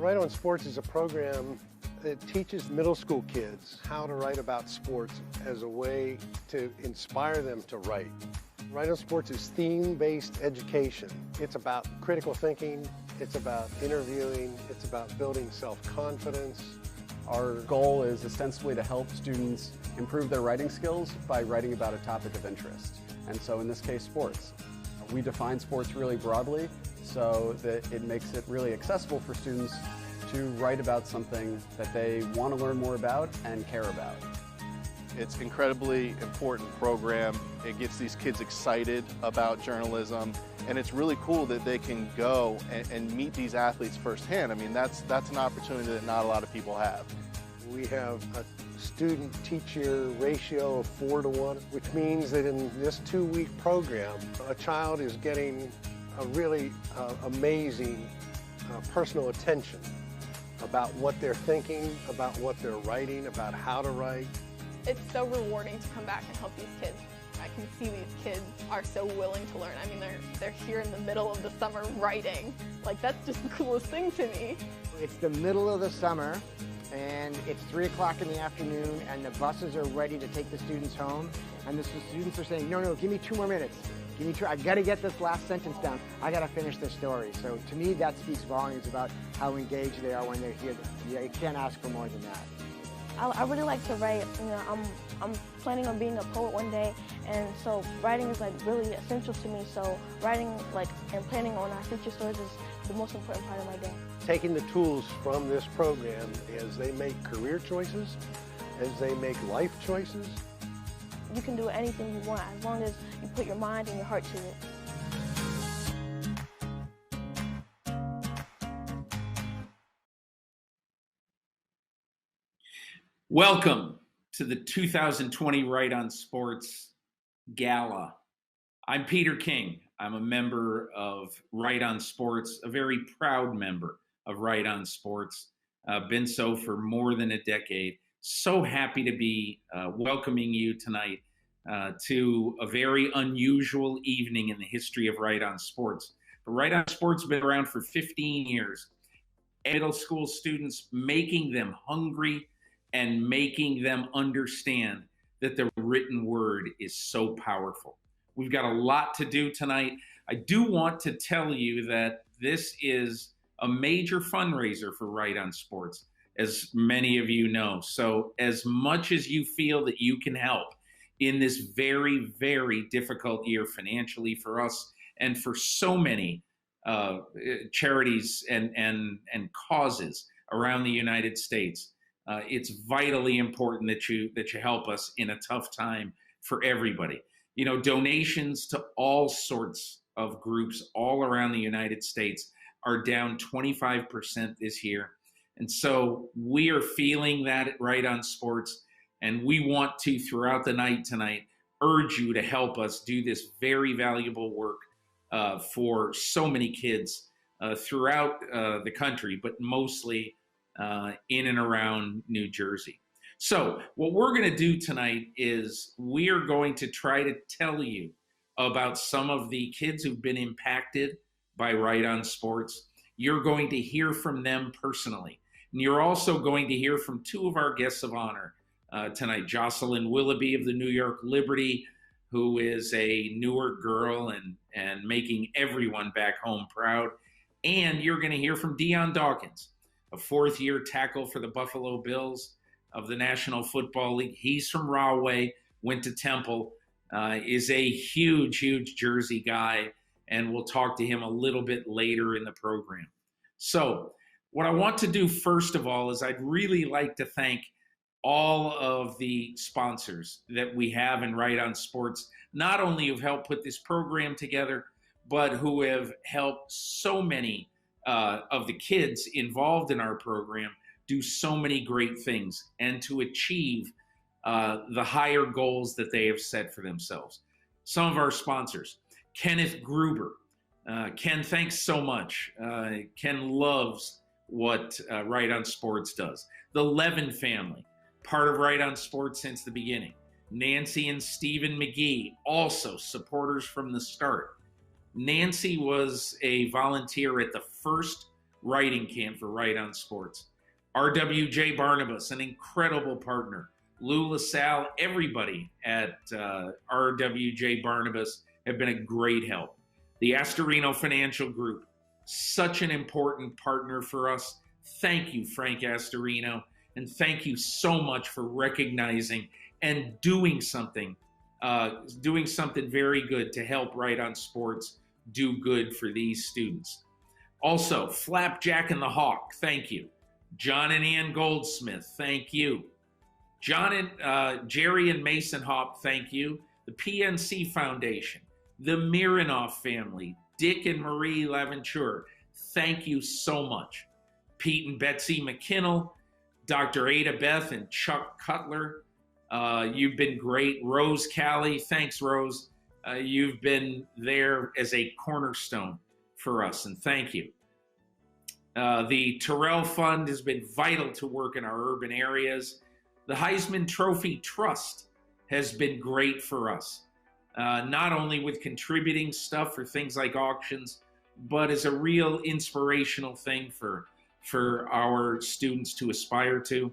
Right on Sports is a program that teaches middle school kids how to write about sports as a way to inspire them to write. Right on Sports is theme-based education. It's about critical thinking, it's about interviewing, it's about building self-confidence. Our goal is ostensibly to help students improve their writing skills by writing about a topic of interest. And so in this case, sports. We define sports really broadly so that it makes it really accessible for students to write about something that they want to learn more about and care about. It's an incredibly important program. It gets these kids excited about journalism, and it's really cool that they can go and meet these athletes firsthand. I mean, that's an opportunity that not a lot of people have. We have a student-teacher ratio of 4 to 1, which means that in this 2-week program, a child is getting a really amazing personal attention about what they're thinking, about what they're writing, about how to write. It's so rewarding to come back and help these kids. I can see these kids are so willing to learn. I mean, they're here in the middle of the summer writing. Like, that's just the coolest thing to me. It's the middle of the summer, and it's 3 o'clock in the afternoon, and the buses are ready to take the students home. And the students are saying, no, give me 2 more minutes. Give me 2, I gotta get this last sentence down. I gotta finish this story. So to me, that speaks volumes about how engaged they are when they're here. You can't ask for more than that. I really like to write. You know, I'm planning on being a poet one day, and so writing is like really essential to me. So writing and planning on our future stories is the most important part of my day. Taking the tools from this program as they make career choices, as they make life choices. You can do anything you want as long as you put your mind and your heart to it. Welcome to the 2020 Right on Sports Gala. I'm Peter King. I'm a member of Right on Sports, a very proud member of Right on Sports. Been so for more than a decade. So happy to be welcoming you tonight to a very unusual evening in the history of Right on Sports. But Right on Sports has been around for 15 years. Middle school students, making them hungry and making them understand that the written word is so powerful. We've got a lot to do tonight. I do want to tell you that this is a major fundraiser for Right on Sports, as many of you know. So as much as you feel that you can help in this very, very difficult year financially for us and for so many charities and causes around the United States, it's vitally important that you help us in a tough time for everybody. You know, donations to all sorts of groups all around the United States are down 25% this year. And so we are feeling that at Right on Sports, and we want to, throughout the night tonight, urge you to help us do this very valuable work for so many kids throughout the country, but mostly in and around New Jersey. So what we're going to do tonight is we are going to try to tell you about some of the kids who've been impacted by Right on Sports. You're going to hear from them personally. And you're also going to hear from 2 of our guests of honor tonight. Jocelyn Willoughby of the New York Liberty, who is a Newark girl and making everyone back home proud. And you're going to hear from Dion Dawkins, a 4th-year tackle for the Buffalo Bills of the National Football League. He's from Rahway, went to Temple, is a huge, huge Jersey guy, and we'll talk to him a little bit later in the program. So what I want to do first of all is I'd really like to thank all of the sponsors that we have in Right on Sports, not only who've helped put this program together, but who have helped so many of the kids involved in our program do so many great things and to achieve the higher goals that they have set for themselves. Some of our sponsors, Kenneth Gruber. Ken, thanks so much. Ken loves what Right on Sports does. The Levin family, part of Right on Sports since the beginning. Nancy and Stephen McGee, also supporters from the start. Nancy was a volunteer at the first writing camp for Right on Sports. RWJ Barnabas, an incredible partner. Lou LaSalle, everybody at RWJ Barnabas have been a great help. The Astorino Financial Group, such an important partner for us. Thank you, Frank Astorino, and thank you so much for recognizing and doing something very good to help Right on Sports do good for these students. Also, Flapjack and the Hawk, thank you. John and Ann Goldsmith, thank you. Jerry and Mason Hop, thank you. The PNC Foundation, the Mironoff family, Dick and Marie Laventure, thank you so much. Pete and Betsy McKinnell, Dr. Ada Beth and Chuck Cutler, you've been great. Rose Callie, thanks Rose. You've been there as a cornerstone for us, and thank you. The Terrell Fund has been vital to work in our urban areas. The Heisman Trophy Trust has been great for us, not only with contributing stuff for things like auctions, but as a real inspirational thing for our students to aspire to,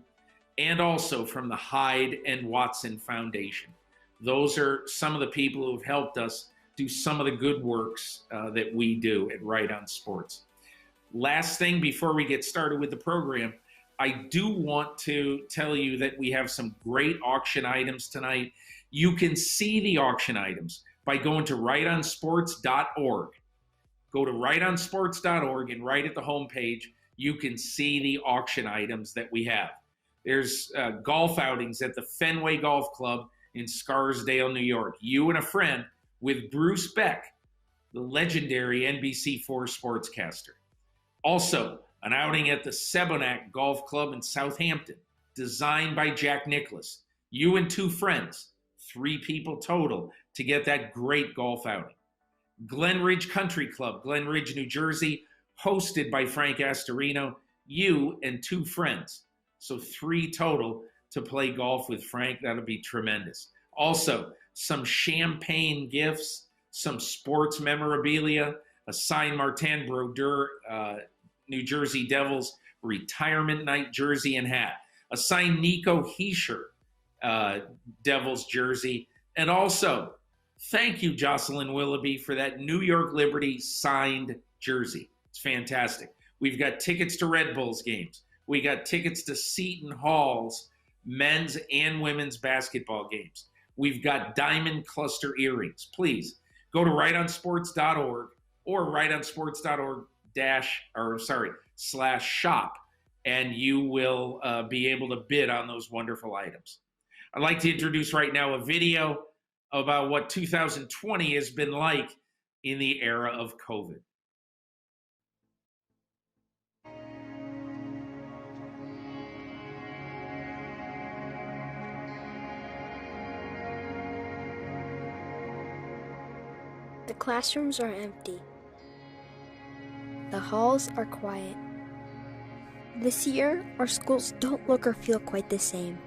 and also from the Hyde and Watson Foundation. Those are some of the people who have helped us do some of the good works that we do at Right on Sports. Last thing before we get started with the program, I do want to tell you that we have some great auction items tonight. You can see the auction items by going to rightonsports.org. Go to rightonsports.org, and right at the homepage, you can see the auction items that we have. There's golf outings at the Fenway Golf Club in Scarsdale, New York. You and a friend with Bruce Beck, the legendary NBC4 sportscaster. Also, an outing at the Sebonack Golf Club in Southampton, designed by Jack Nicklaus. You and 2 friends, 3 people total, to get that great golf outing. Glen Ridge Country Club, Glen Ridge, New Jersey, hosted by Frank Astorino. You and 2 friends, so 3 total to play golf with Frank. That'll be tremendous. Also, some champagne gifts, some sports memorabilia, a signed Martin Brodeur New Jersey Devils retirement night jersey and hat, a signed Nico Heischer Devils jersey, and also thank you, Jocelyn Willoughby, for that New York Liberty signed jersey. It's fantastic. We've got tickets to Red Bulls games. We got tickets to Seton Hall's men's and women's basketball games. We've got diamond cluster earrings. Please go to rightonsports.org or rightonsports.org/shop, and you will be able to bid on those wonderful items. I'd like to introduce right now a video about what 2020 has been like in the era of COVID. The classrooms are empty. The halls are quiet. This year, our schools don't look or feel quite the same.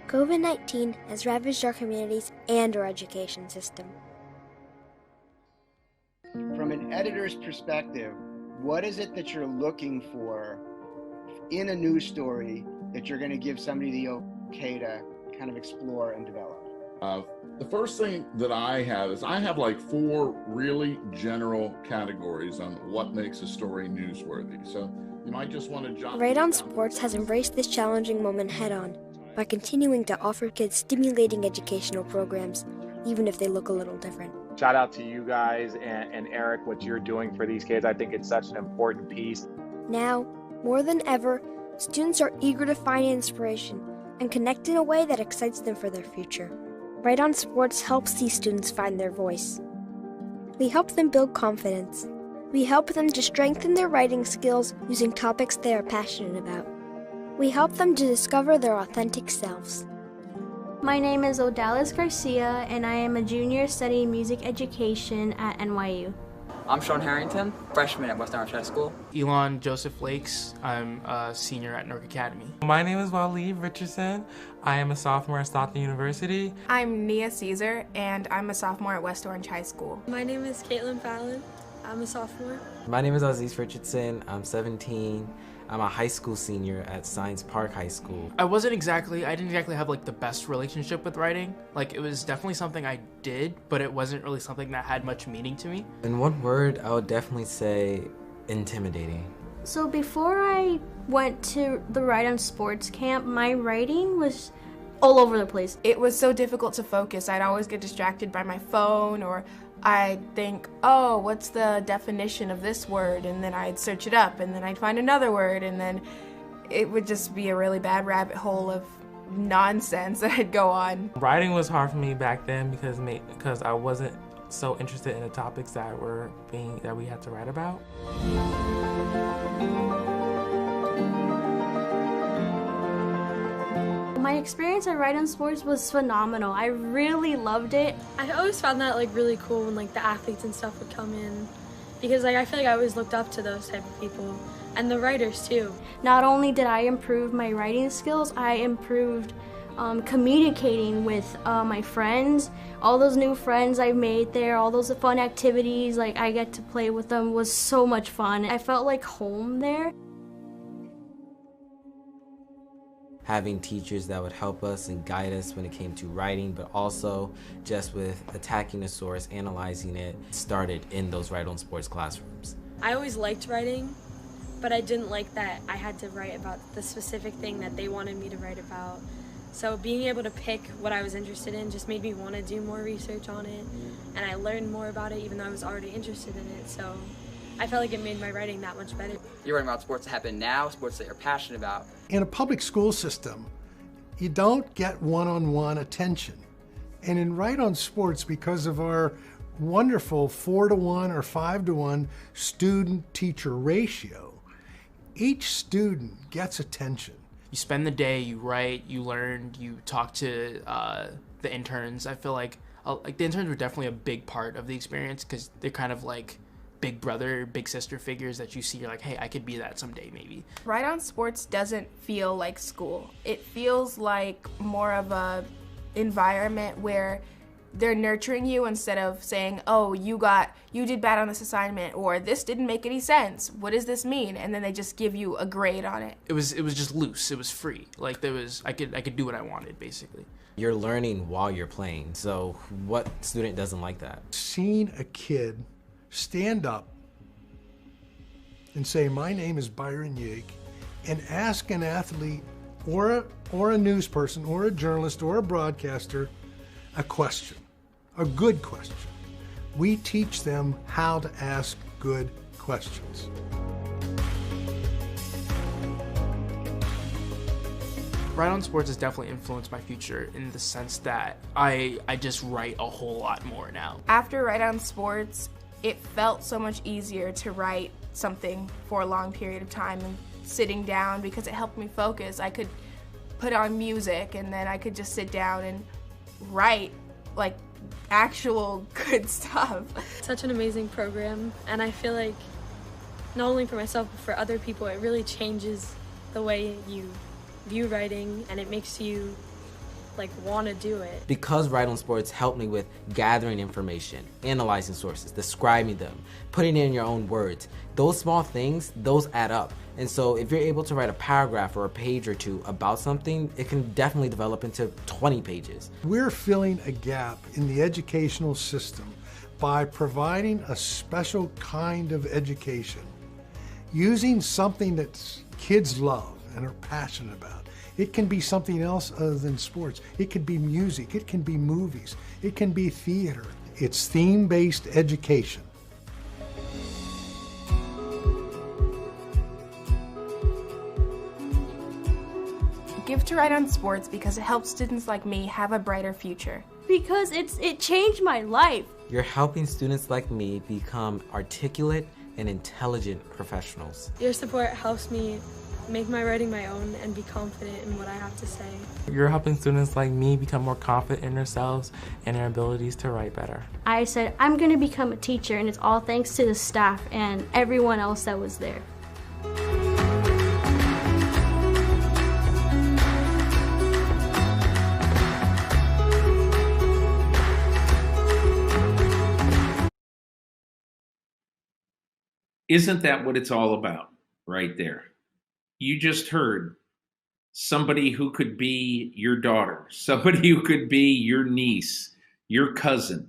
COVID-19 has ravaged our communities and our education system. From an editor's perspective, what is it that you're looking for in a news story that you're going to give somebody the okay to kind of explore and develop? The first thing that I have is I have like 4 really general categories on what makes a story newsworthy. So you might just want to jot. Right on Sports has embraced this challenging moment head-on by continuing to offer kids stimulating educational programs, even if they look a little different. Shout out to you guys and Eric, what you're doing for these kids. I think it's such an important piece. Now, more than ever, students are eager to find inspiration and connect in a way that excites them for their future. Right on Sports helps these students find their voice. We help them build confidence. We help them to strengthen their writing skills using topics they are passionate about. We help them to discover their authentic selves. My name is Odalis Garcia, and I am a junior studying music education at NYU. I'm Sean Harrington, freshman at West Orange High School. Elon Joseph Lakes, I'm a senior at Newark Academy. My name is Waleed Richardson. I am a sophomore at Stockton University. I'm Nia Caesar, and I'm a sophomore at West Orange High School. My name is Caitlin Fallon. I'm a sophomore. My name is Aziz Richardson. I'm 17. I'm a high school senior at Science Park High School. I didn't exactly have like the best relationship with writing. Like, it was definitely something I did, but it wasn't really something that had much meaning to me. In one word, I would definitely say intimidating. So before I went to the Write on Sports camp, my writing was all over the place. It was so difficult to focus. I'd always get distracted by my phone, or I'd think, oh, what's the definition of this word? And then I'd search it up, and then I'd find another word, and then it would just be a really bad rabbit hole of nonsense that I'd go on. Writing was hard for me back then because I wasn't so interested in the topics that we had to write about. My experience at Write on Sports was phenomenal. I really loved it. I always found that really cool when the athletes and stuff would come in, because I feel like I always looked up to those type of people, and the writers too. Not only did I improve my writing skills, I improved communicating with my friends. All those new friends I made there, all those fun activities I get to play with them was so much fun. I felt like home there. Having teachers that would help us and guide us when it came to writing, but also just with attacking the source, analyzing it, started in those Write on Sports classrooms. I always liked writing, but I didn't like that I had to write about the specific thing that they wanted me to write about. So being able to pick what I was interested in just made me want to do more research on it, and I learned more about it even though I was already interested in it. So I felt like it made my writing that much better. You're writing about sports that happen now, sports that you're passionate about. In a public school system, you don't get one-on-one attention. And in Write on Sports, because of our wonderful 4-to-1 or 5-to-1 student-teacher ratio, each student gets attention. You spend the day, you write, you learn, you talk to the interns. I feel like the interns were definitely a big part of the experience because they're kind of like big brother, big sister figures that you see. You're like, hey, I could be that someday maybe. Write on Sports doesn't feel like school. It feels like more of a environment where they're nurturing you instead of saying, oh, you did bad on this assignment, or this didn't make any sense. What does this mean? And then they just give you a grade on it. It was just loose. It was free. I could do what I wanted basically. You're learning while you're playing. So what student doesn't like that? Seeing a kid stand up and say, my name is Byron Yake, and ask an athlete or a news person or a journalist or a broadcaster a question, a good question. We teach them how to ask good questions. Write on Sports has definitely influenced my future in the sense that I just write a whole lot more now. After Write on Sports, it felt so much easier to write something for a long period of time and sitting down because it helped me focus. I could put on music and then I could just sit down and write actual good stuff. Such an amazing program, and I feel like not only for myself but for other people it really changes the way you view writing, and it makes you want to do it. Because Write on Sports helped me with gathering information, analyzing sources, describing them, putting it in your own words. Those small things, those add up. And so if you're able to write a paragraph or a page or two about something, it can definitely develop into 20 pages. We're filling a gap in the educational system by providing a special kind of education, using something that kids love and are passionate about. It can be something else other than sports. It could be music, it can be movies, it can be theater. It's theme-based education. Give to Write on Sports because it helps students like me have a brighter future. Because it changed my life. You're helping students like me become articulate and intelligent professionals. Your support helps me make my writing my own and be confident in what I have to say. You're helping students like me become more confident in themselves and their abilities to write better. I said, I'm going to become a teacher, and it's all thanks to the staff and everyone else that was there. Isn't that what it's all about right there? You just heard somebody who could be your daughter, somebody who could be your niece, your cousin.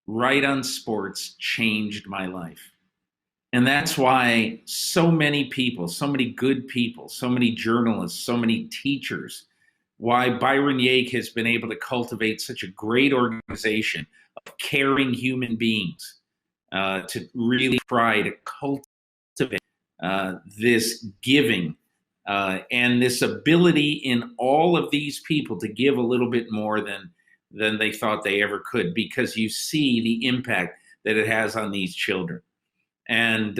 Right on Sports changed my life. And that's why so many people, so many good people, so many journalists, so many teachers, why Byron Yake has been able to cultivate such a great organization of caring human beings, to really try to cultivate this giving and this ability in all of these people to give a little bit more than they thought they ever could, because you see the impact that it has on these children. And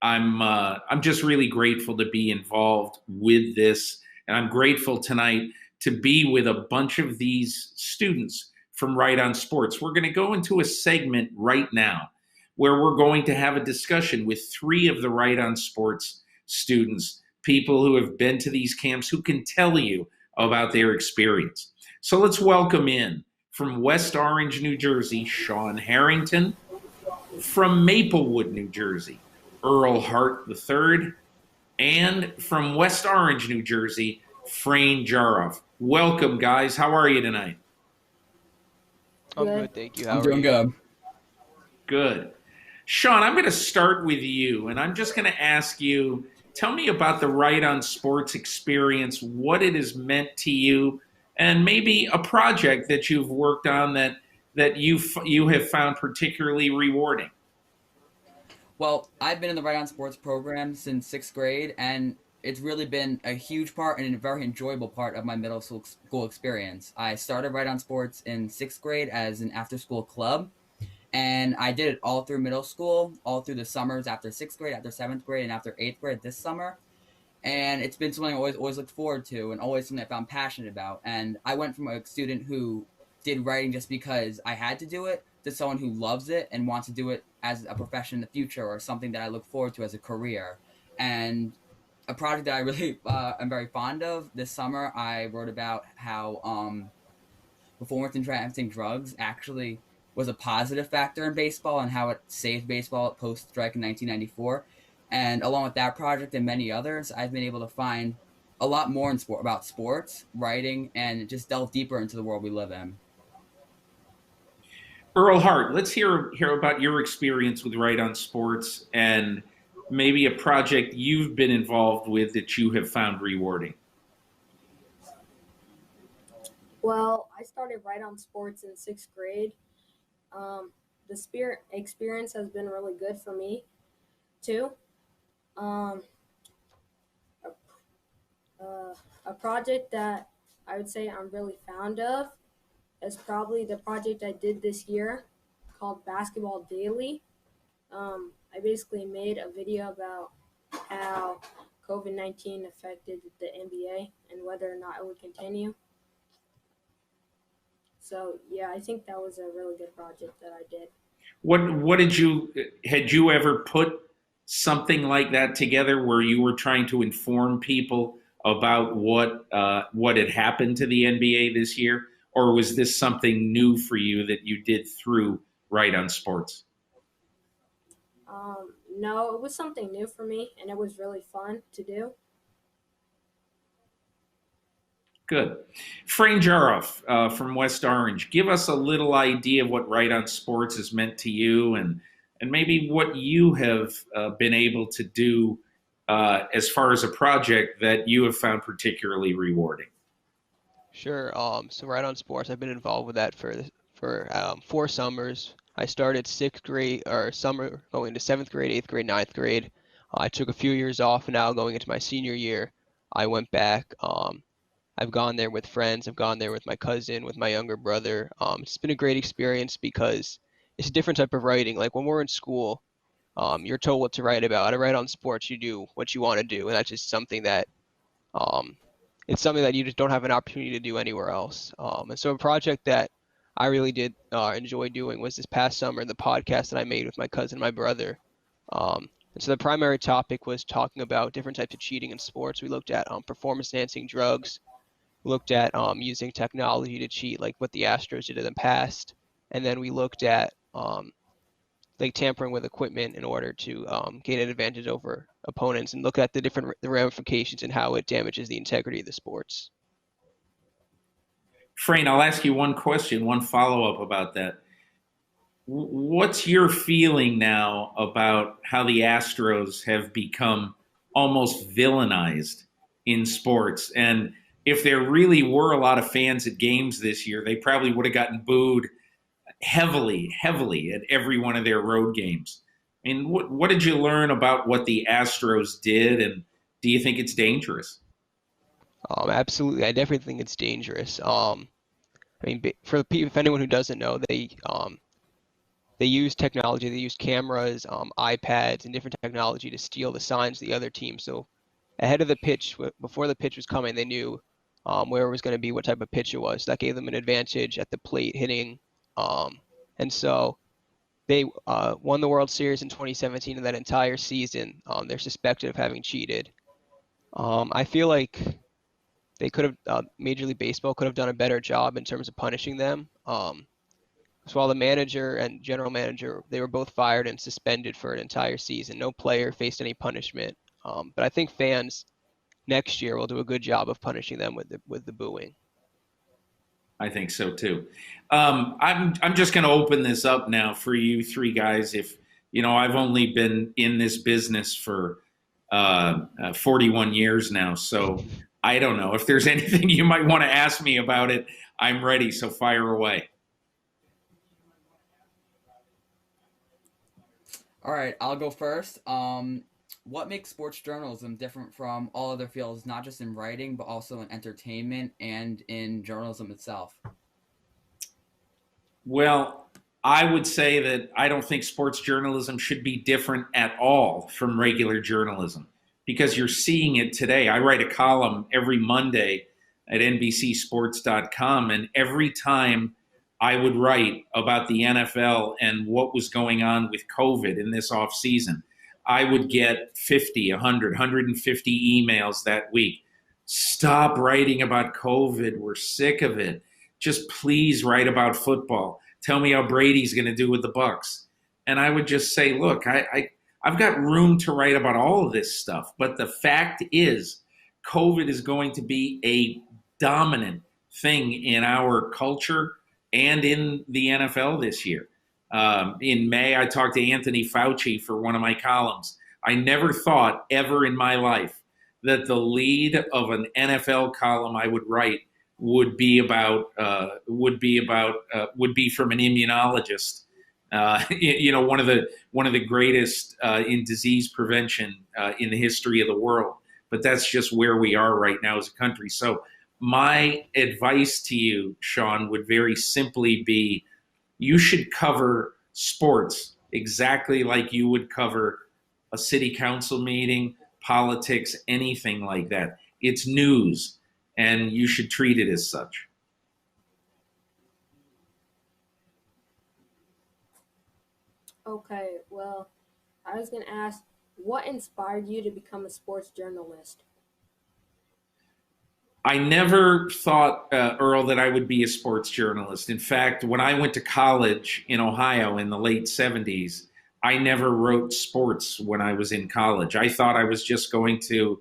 I'm just really grateful to be involved with this. And I'm grateful tonight to be with a bunch of these students from Right on Sports. We're going to go into a segment right now where we're going to have a discussion with 3 of the Right on Sports students, people who have been to these camps, who can tell you about their experience. So let's welcome in from West Orange, New Jersey, Sean Harrington. From Maplewood, New Jersey, Earl Hart III. And from West Orange, New Jersey, Frayne Jaroff. Welcome, guys. How are you tonight? I'm good, thank you. How I'm are doing you? good. Good. Sean, I'm going to start with you, and I'm just going to ask you, tell me about the Right on Sports experience, what it has meant to you, and maybe a project that you've worked on that you have found particularly rewarding. Well, I've been in the Right on Sports program since 6th grade, and it's really been a huge part and a very enjoyable part of my middle school experience. I started Right on Sports in 6th grade as an after-school club, and I did it all through middle school, all through the summers after 6th grade, after 7th grade, and after 8th grade this summer. And it's been something I always looked forward to and always something I found passionate about. And I went from a student who did writing just because I had to do it to someone who loves it and wants to do it as a profession in the future or something that I look forward to as a career. And a project that I really am very fond of this summer, I wrote about how performance enhancing drugs actually was a positive factor in baseball and how it saved baseball post-strike in 1994. And along with that project and many others, I've been able to find a lot more about sports, writing, and just delve deeper into the world we live in. Earl Hart, let's hear about your experience with Right on Sports and maybe a project you've been involved with that you have found rewarding. Well, I started Right on Sports in 6th grade. The experience has been really good for me, too. A project that I would say I'm really fond of is probably the project I did this year called Basketball Daily. I basically made a video about how COVID-19 affected the NBA and whether or not it would continue. So yeah, I think that was a really good project that I did. Had you ever put something like that together where you were trying to inform people about what had happened to the NBA this year? Or was this something new for you that you did through Right on Sports? No, it was something new for me, and it was really fun to do. Good. Frayne Jaroff from West Orange, give us a little idea of what Right on Sports has meant to you and maybe what you have been able to do as far as a project that you have found particularly rewarding. Sure. So Right on Sports, I've been involved with that for 4 summers. I started 6th grade or summer going to 7th grade, 8th grade, 9th grade. I took a few years off, and now going into my senior year, I went back. I've gone there with friends. I've gone there with my cousin, with my younger brother. It's been a great experience because it's a different type of writing. Like when we're in school, you're told what to write about. At Right on Sports, you do what you want to do, and that's just something that it's something that you just don't have an opportunity to do anywhere else. And so a project that I really did enjoy doing was this past summer, the podcast that I made with my cousin and my brother. And so the primary topic was talking about different types of cheating in sports. We looked at performance-enhancing drugs. We looked at using technology to cheat, like what the Astros did in the past. And then we looked at like tampering with equipment in order to gain an advantage over opponents, and look at the ramifications and how it damages the integrity of the sports. Frayne, I'll ask you one question, one follow-up about that. What's your feeling now about how the Astros have become almost villainized in sports? And if there really were a lot of fans at games this year, they probably would have gotten booed heavily at every one of their road games. I mean, what did you learn about what the Astros did, and do you think it's dangerous? Absolutely, I definitely think it's dangerous. I mean, if anyone who doesn't know, they use technology. They use cameras, iPads, and different technology to steal the signs of the other team. So ahead of the pitch, before the pitch was coming, they knew where it was going to be, what type of pitch it was. That gave them an advantage at the plate hitting. And so they won the World Series in 2017, and that entire season, they're suspected of having cheated. I feel like they could have, Major League Baseball could have done a better job in terms of punishing them. So while the manager and general manager, they were both fired and suspended for an entire season. No player faced any punishment. But I think fans next year will do a good job of punishing them with the booing. I think so too. I'm just going to open this up now for you three guys. If you know, I've only been in this business for 41 years now, so I don't know if there's anything you might want to ask me about it. I'm ready, so fire away. All right, I'll go first. What makes sports journalism different from all other fields, not just in writing, but also in entertainment and in journalism itself? Well, I would say that I don't think sports journalism should be different at all from regular journalism, because you're seeing it today. I write a column every Monday at NBCSports.com, and every time I would write about the NFL and what was going on with COVID in this offseason, I would get 50, 100, 150 emails that week. Stop writing about COVID. We're sick of it. Just please write about football. Tell me how Brady's going to do with the Bucs. And I would just say, look, I've got room to write about all of this stuff. But the fact is, COVID is going to be a dominant thing in our culture and in the NFL this year. In May, I talked to Anthony Fauci for one of my columns. I never thought ever in my life that the lead of an NFL column I would write would be from an immunologist. One of the greatest in disease prevention in the history of the world. But that's just where we are right now as a country. So my advice to you, Sean, would very simply be, you should cover sports exactly like you would cover a city council meeting, politics, anything like that. It's news, and you should treat it as such. Okay, well, I was going to ask, what inspired you to become a sports journalist? I never thought, Earl, that I would be a sports journalist. In fact, when I went to college in Ohio in the late 70s, I never wrote sports when I was in college. I thought I was just going to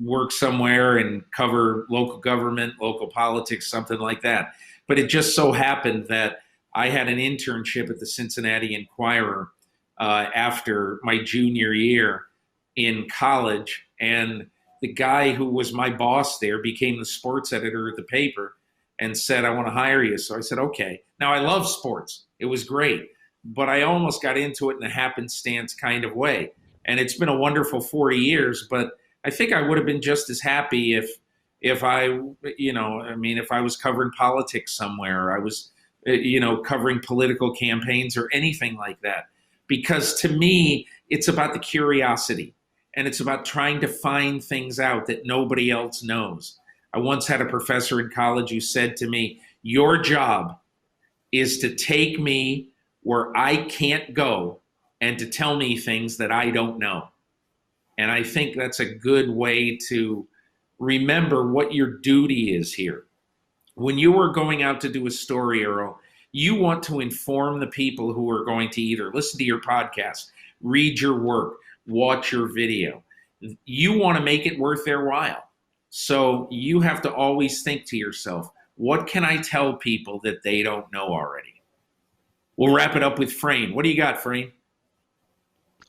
work somewhere and cover local government, local politics, something like that. But it just so happened that I had an internship at the Cincinnati Enquirer after my junior year in college, and the guy who was my boss there became the sports editor of the paper and said, I want to hire you. So I said, okay. Now, I love sports. It was great. But I almost got into it in a happenstance kind of way. And it's been a wonderful 40 years. But I think I would have been just as happy if I was covering politics somewhere. I was, covering political campaigns or anything like that. Because to me, it's about the curiosity. And it's about trying to find things out that nobody else knows. I once had a professor in college who said to me, your job is to take me where I can't go and to tell me things that I don't know. And I think that's a good way to remember what your duty is here. When you were going out to do a story, Earl, You want to inform the people who are going to either listen to your podcast, read your work, watch your video. You want to make it worth their while. So you have to always think to yourself, what can I tell people that they don't know already? We'll wrap it up with Frayne. What do you got, Frayne?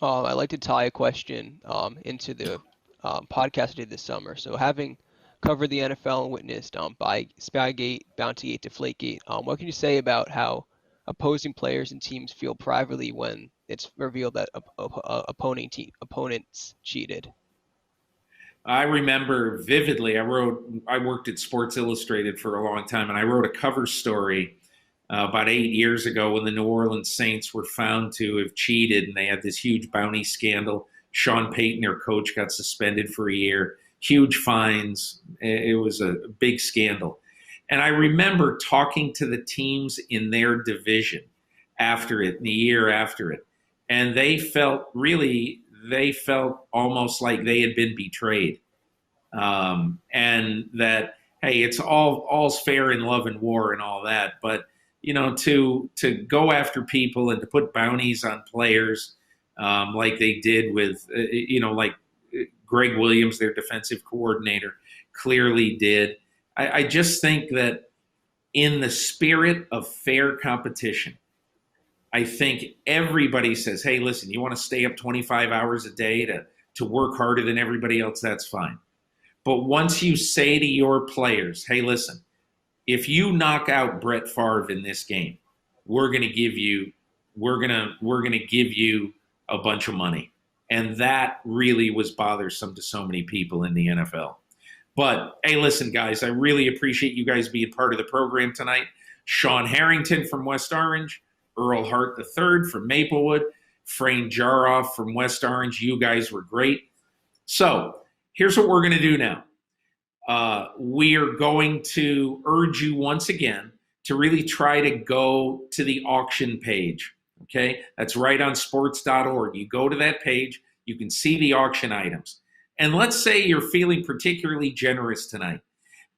I'd like to tie a question into the podcast I did this summer. So having covered the NFL and witnessed by Spygate, Bountygate, Deflategate, what can you say about how opposing players and teams feel privately when it's revealed that opponents cheated? I remember vividly, I worked at Sports Illustrated for a long time, and I wrote a cover story about 8 years ago when the New Orleans Saints were found to have cheated, and they had this huge bounty scandal. Sean Payton, their coach, got suspended for a year, huge fines. It was a big scandal. And I remember talking to the teams in their division after it, the year after it, and they felt almost like they had been betrayed. And that, hey, it's all's fair in love and war and all that. But, you know, to go after people and to put bounties on players like they did with, like Greg Williams, their defensive coordinator, clearly did. I just think that in the spirit of fair competition, I think everybody says, hey, listen, you want to stay up 25 hours a day to work harder than everybody else, that's fine. But once you say to your players, hey, listen, if you knock out Brett Favre in this game, we're going to give you a bunch of money. And that really was bothersome to so many people in the NFL. But hey, listen, guys, I really appreciate you guys being part of the program tonight. Sean Harrington from West Orange, Earl Hart III from Maplewood, Frayne Jaroff from West Orange. You guys were great. So here's what we're going to do now. We are going to urge you once again to really try to go to the auction page. Okay, that's rightonsports.org. You go to that page, you can see the auction items. And let's say you're feeling particularly generous tonight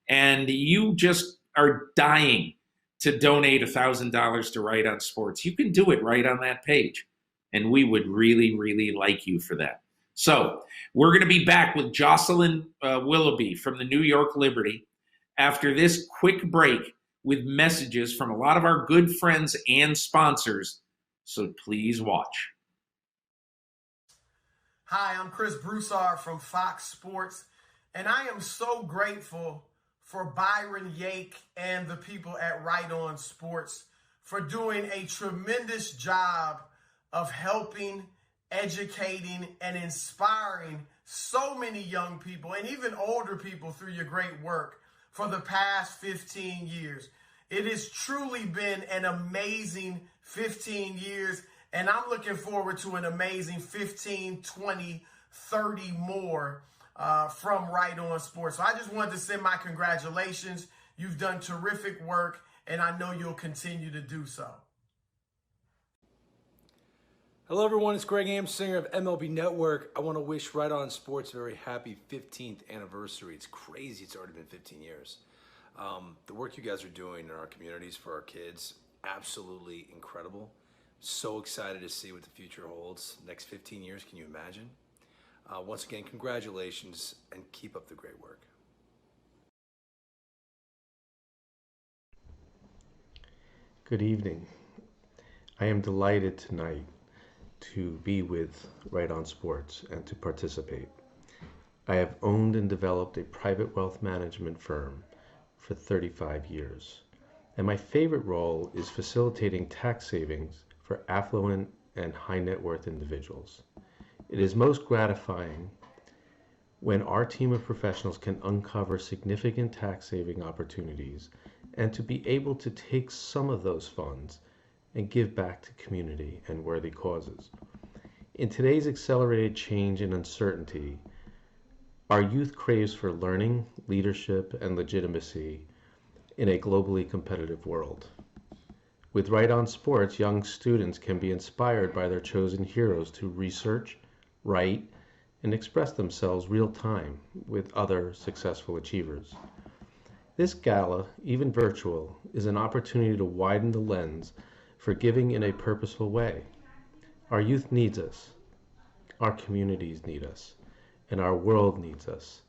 and you just are dying to donate $1,000 to Right on Sports. You can do it right on that page. And we would really, really like you for that. So we're going to be back with Jocelyn Willoughby from the New York Liberty after this quick break with messages from a lot of our good friends and sponsors. So please watch. Hi, I'm Chris Broussard from Fox Sports, and I am so grateful for Byron Yake and the people at Right On Sports for doing a tremendous job of helping, educating, and inspiring so many young people and even older people through your great work for the past 15 years. It has truly been an amazing 15 years, and I'm looking forward to an amazing 15, 20, 30 more from Right On Sports. So I just wanted to send my congratulations. You've done terrific work, and I know you'll continue to do so. Hello, everyone. It's Greg Amsinger of MLB Network. I want to wish Right On Sports a very happy 15th anniversary. It's crazy. It's already been 15 years. The work you guys are doing in our communities for our kids, absolutely incredible. So excited to see what the future holds. Next 15 years, can you imagine? Once again, congratulations and keep up the great work. Good evening. I am delighted tonight to be with Right On Sports and to participate. I have owned and developed a private wealth management firm for 35 years, and my favorite role is facilitating tax savings for affluent and high net worth individuals. It is most gratifying when our team of professionals can uncover significant tax saving opportunities and to be able to take some of those funds and give back to community and worthy causes. In today's accelerated change and uncertainty, our youth craves for learning, leadership, and legitimacy in a globally competitive world. With Right On Sports, young students can be inspired by their chosen heroes to research, write, and express themselves real time with other successful achievers. This gala, even virtual, is an opportunity to widen the lens for giving in a purposeful way. Our youth needs us, our communities need us, and our world needs us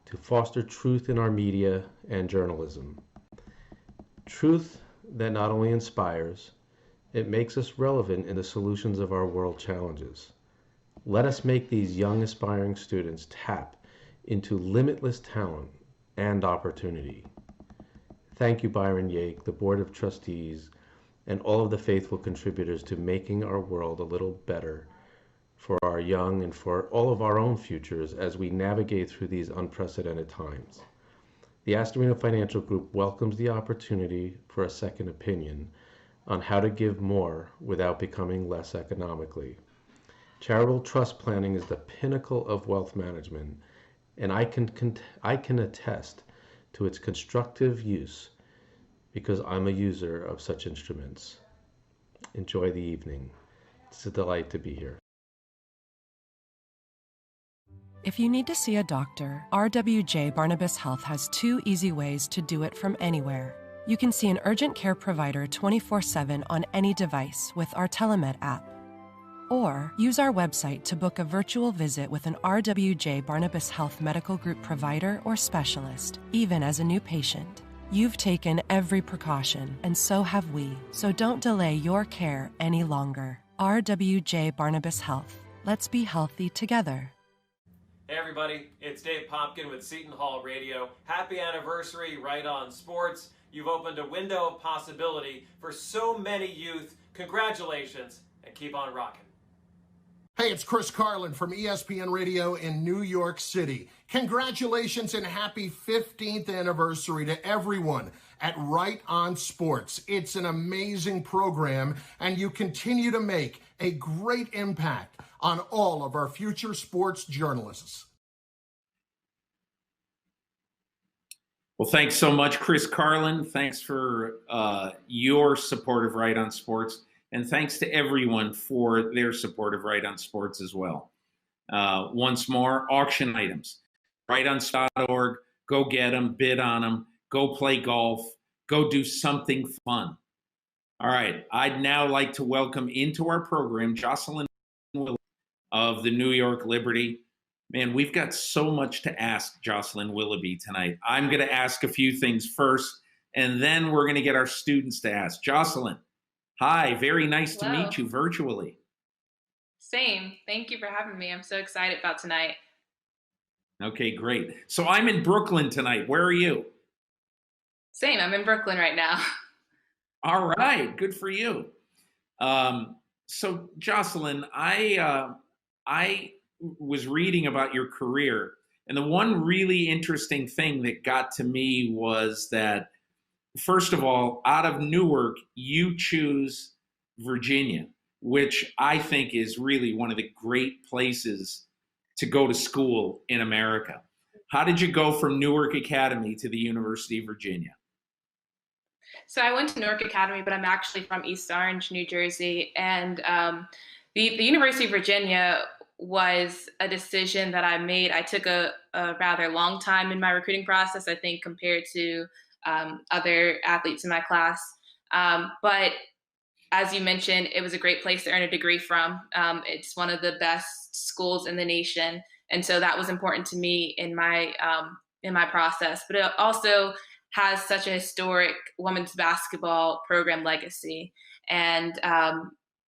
to foster truth in our media and journalism. Truth that not only inspires, it makes us relevant in the solutions of our world challenges. Let us make these young aspiring students tap into limitless talent and opportunity. Thank you, Byron Yake, the Board of Trustees, and all of the faithful contributors to making our world a little better for our young and for all of our own futures as we navigate through these unprecedented times. The Astorino Financial Group welcomes the opportunity for a second opinion on how to give more without becoming less economically. Charitable trust planning is the pinnacle of wealth management, and I can attest to its constructive use because I'm a user of such instruments. Enjoy the evening. It's a delight to be here. If you need to see a doctor, RWJ Barnabas Health has 2 easy ways to do it from anywhere. You can see an urgent care provider 24/7 on any device with our Telemed app. Or use our website to book a virtual visit with an RWJ Barnabas Health Medical Group provider or specialist, even as a new patient. You've taken every precaution, and so have we. So don't delay your care any longer. RWJ Barnabas Health. Let's be healthy together. Hey everybody, it's Dave Popkin with Seton Hall Radio. Happy anniversary, Right On Sports. You've opened a window of possibility for so many youth. Congratulations, and keep on rocking. Hey, it's Chris Carlin from ESPN Radio in New York City. Congratulations and happy 15th anniversary to everyone at Right On Sports. It's an amazing program, and you continue to make a great impact on all of our future sports journalists. Well, thanks so much, Chris Carlin. Thanks for your support of Right On Sports. And thanks to everyone for their support of Right On Sports as well. Once more, auction items. RightOn.org. Go get them, bid on them, go play golf, go do something fun. All right, I'd now like to welcome into our program Jocelyn Willoughby of the New York Liberty. Man, we've got so much to ask Jocelyn Willoughby tonight. I'm going to ask a few things first, and then we're going to get our students to ask. Jocelyn, hi, very nice to meet you virtually. Same. Thank you for having me. I'm so excited about tonight. Okay, great. So I'm in Brooklyn tonight. Where are you? Same. I'm in Brooklyn right now. All right, good for you. So Jocelyn, I was reading about your career, and the one really interesting thing that got to me was that, first of all, out of Newark, you choose Virginia, which I think is really one of the great places to go to school in America. How did you go from Newark Academy to the University of Virginia? So I went to Newark Academy, but I'm actually from East Orange, New Jersey. And the University of Virginia was a decision that I made. I took a rather long time in my recruiting process, I think, compared to other athletes in my class. But as you mentioned, it was a great place to earn a degree from. It's one of the best schools in the nation. And so that was important to me in my process. But it also has such a historic women's basketball program legacy. And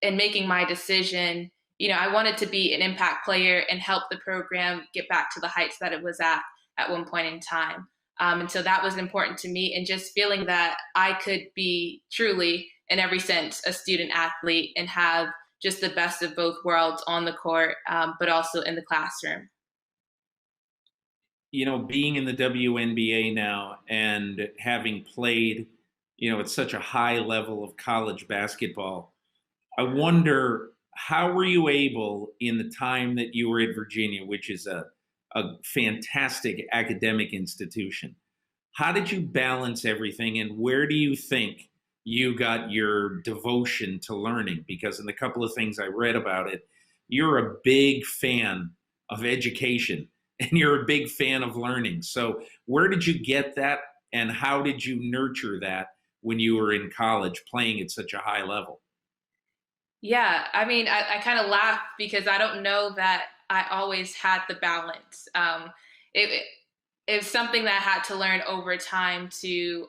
in making my decision, I wanted to be an impact player and help the program get back to the heights that it was at one point in time. And so that was important to me, and just feeling that I could be truly, in every sense, a student athlete and have just the best of both worlds on the court, but also in the classroom. Being in the WNBA now and having played, at such a high level of college basketball, I wonder, how were you able, in the time that you were at Virginia, which is a fantastic academic institution, how did you balance everything, and where do you think you got your devotion to learning? Because in the couple of things I read about it, you're a big fan of education and you're a big fan of learning. So where did you get that, and how did you nurture that when you were in college playing at such a high level? Yeah, I mean, I kind of laugh because I don't know that I always had the balance. It, it was something that I had to learn over time to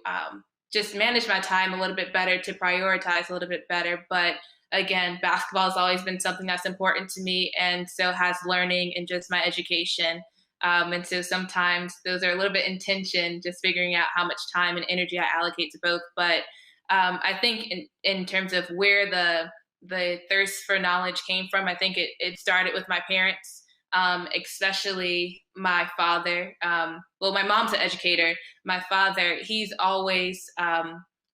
just manage my time a little bit better, to prioritize a little bit better. But again, basketball has always been something that's important to me, and so has learning and just my education. And so sometimes those are a little bit in tension, just figuring out how much time and energy I allocate to both. But I think in terms of where the thirst for knowledge came from, I think it started with my parents, especially my father. Well, my mom's an educator. My father, he's always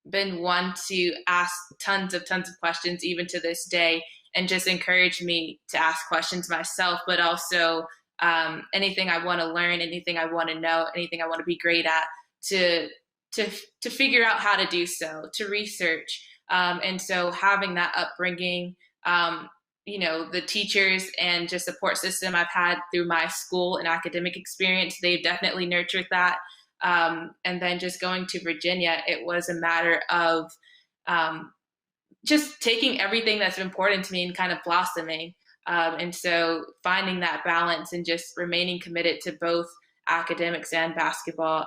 been one to ask tons of questions, even to this day, and just encourage me to ask questions myself, but also anything I want to learn, anything I want to know, anything I want to be great at, to figure out how to do so, to research. And so having that upbringing, the teachers and just support system I've had through my school and academic experience, they've definitely nurtured that. And then just going to Virginia, it was a matter of just taking everything that's important to me and kind of blossoming. And so finding that balance and just remaining committed to both academics and basketball.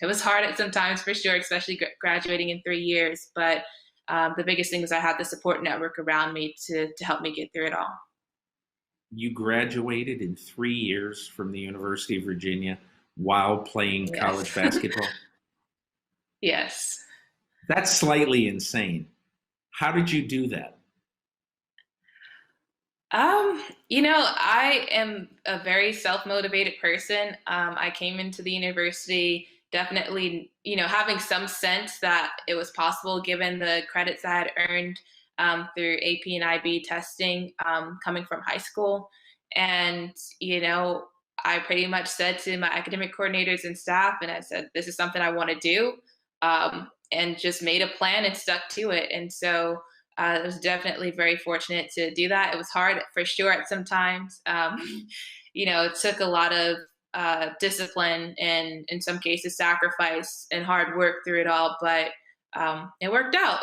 It was hard at some times, for sure, especially graduating in 3 years. But the biggest thing is I had the support network around me to help me get through it all. You graduated in 3 years from the University of Virginia while playing college basketball? Yes. That's slightly insane. How did you do that? I am a very self-motivated person. I came into the university definitely, having some sense that it was possible given the credits I had earned through AP and IB testing coming from high school. And, I pretty much said to my academic coordinators and staff, and I said, this is something I want to do, and just made a plan and stuck to it. And so I was definitely very fortunate to do that. It was hard for sure at some times. It took a lot of discipline and in some cases sacrifice and hard work through it all, but it worked out.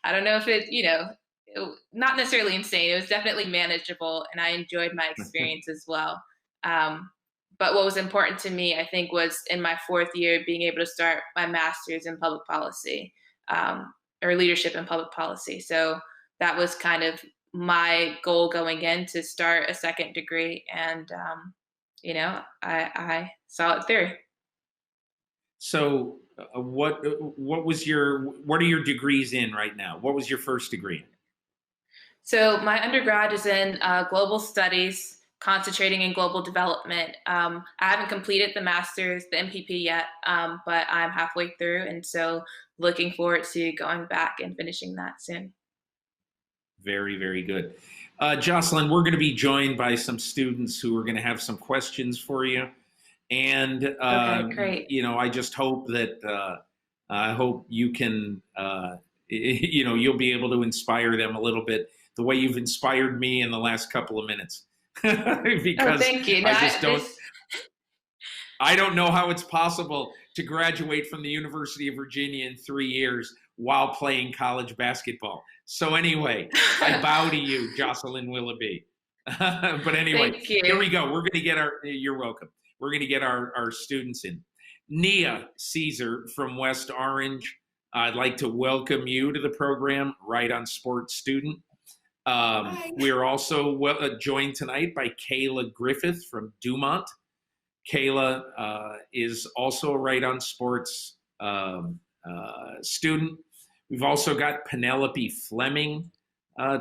I don't know if not necessarily insane. It was definitely manageable, and I enjoyed my experience as well. But what was important to me, I think, was in my 4th year being able to start my master's in public policy, or leadership in public policy. So that was kind of my goal going in, to start a second degree, and I saw it through. So what are your degrees in right now? What was your first degree? So my undergrad is in global studies, concentrating in global development. I haven't completed the master's, the MPP yet, but I'm halfway through, and so looking forward to going back and finishing that soon. Very, very good. Jocelyn, we're going to be joined by some students who are going to have some questions for you. And, okay, great. I just hope that, I hope you can, you'll be able to inspire them a little bit the way you've inspired me in the last couple of minutes. Because thank you. No, I don't know how it's possible to graduate from the University of Virginia in 3 years while playing college basketball. So anyway, I bow to you, Jocelyn Willoughby. But anyway, here we go. We're going to get you're welcome. We're going to get our students in. Nia Caesar from West Orange, I'd like to welcome you to the program, Right on Sports student. We are also joined tonight by Kayla Griffith from Dumont. Kayla is also a Right on Sports student. We've also got Penelope Fleming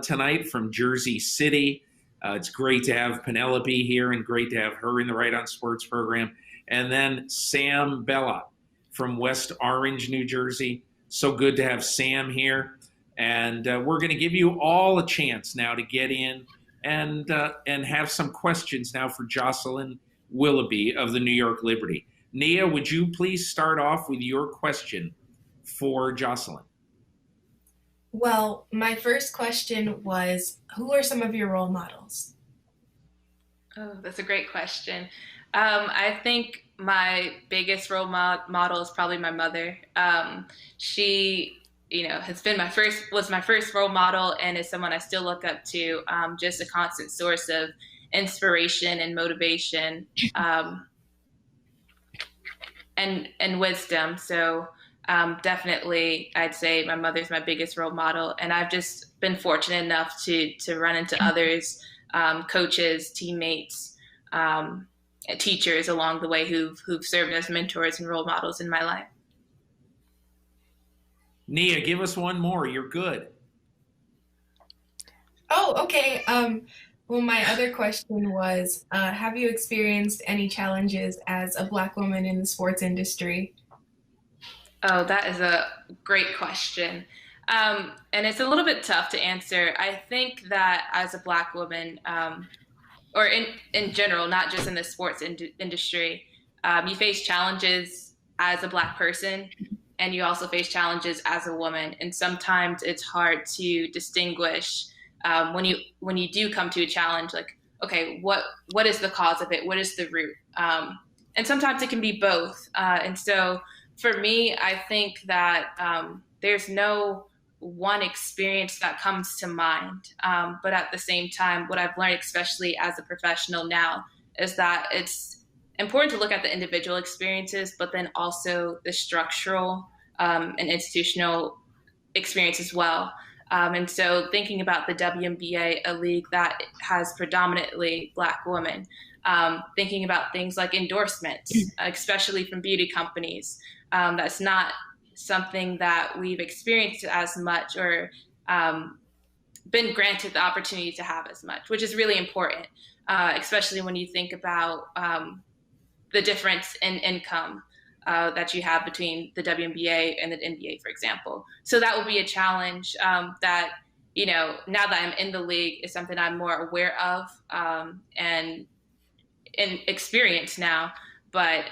tonight from Jersey City. It's great to have Penelope here and great to have her in the Right on Sports program. And then Sam Bellot from West Orange, New Jersey. So good to have Sam here. And we're going to give you all a chance now to get in and have some questions now for Jocelyn Willoughby of the New York Liberty. Nia, would you please start off with your question for Jocelyn? Well, my first question was, who are some of your role models? Oh, that's a great question. I think my biggest role model is probably my mother. She, has been was my first role model, and is someone I still look up to. Just a constant source of inspiration and motivation, and wisdom. So definitely, I'd say my mother's my biggest role model, and I've just been fortunate enough to run into others, coaches, teammates, teachers along the way who've served as mentors and role models in my life. Nia, give us one more. You're good. Oh, okay. Well, my other question was, have you experienced any challenges as a Black woman in the sports industry? Oh, that is a great question. And it's a little bit tough to answer. I think that as a Black woman, or in general, not just in the sports industry, you face challenges as a Black person, and you also face challenges as a woman. And sometimes it's hard to distinguish when you do come to a challenge, like, okay, what is the cause of it? What is the root? And sometimes it can be both. And so for me, I think that there's no one experience that comes to mind. But at the same time, what I've learned, especially as a professional now, is that it's important to look at the individual experiences, but then also the structural and institutional experience as well. And so thinking about the WNBA, a league that has predominantly Black women, thinking about things like endorsements, especially from beauty companies, that's not something that we've experienced as much or been granted the opportunity to have as much, which is really important, especially when you think about the difference in income that you have between the WNBA and the NBA, for example. So that will be a challenge that, now that I'm in the league, is something I'm more aware of and experience now, but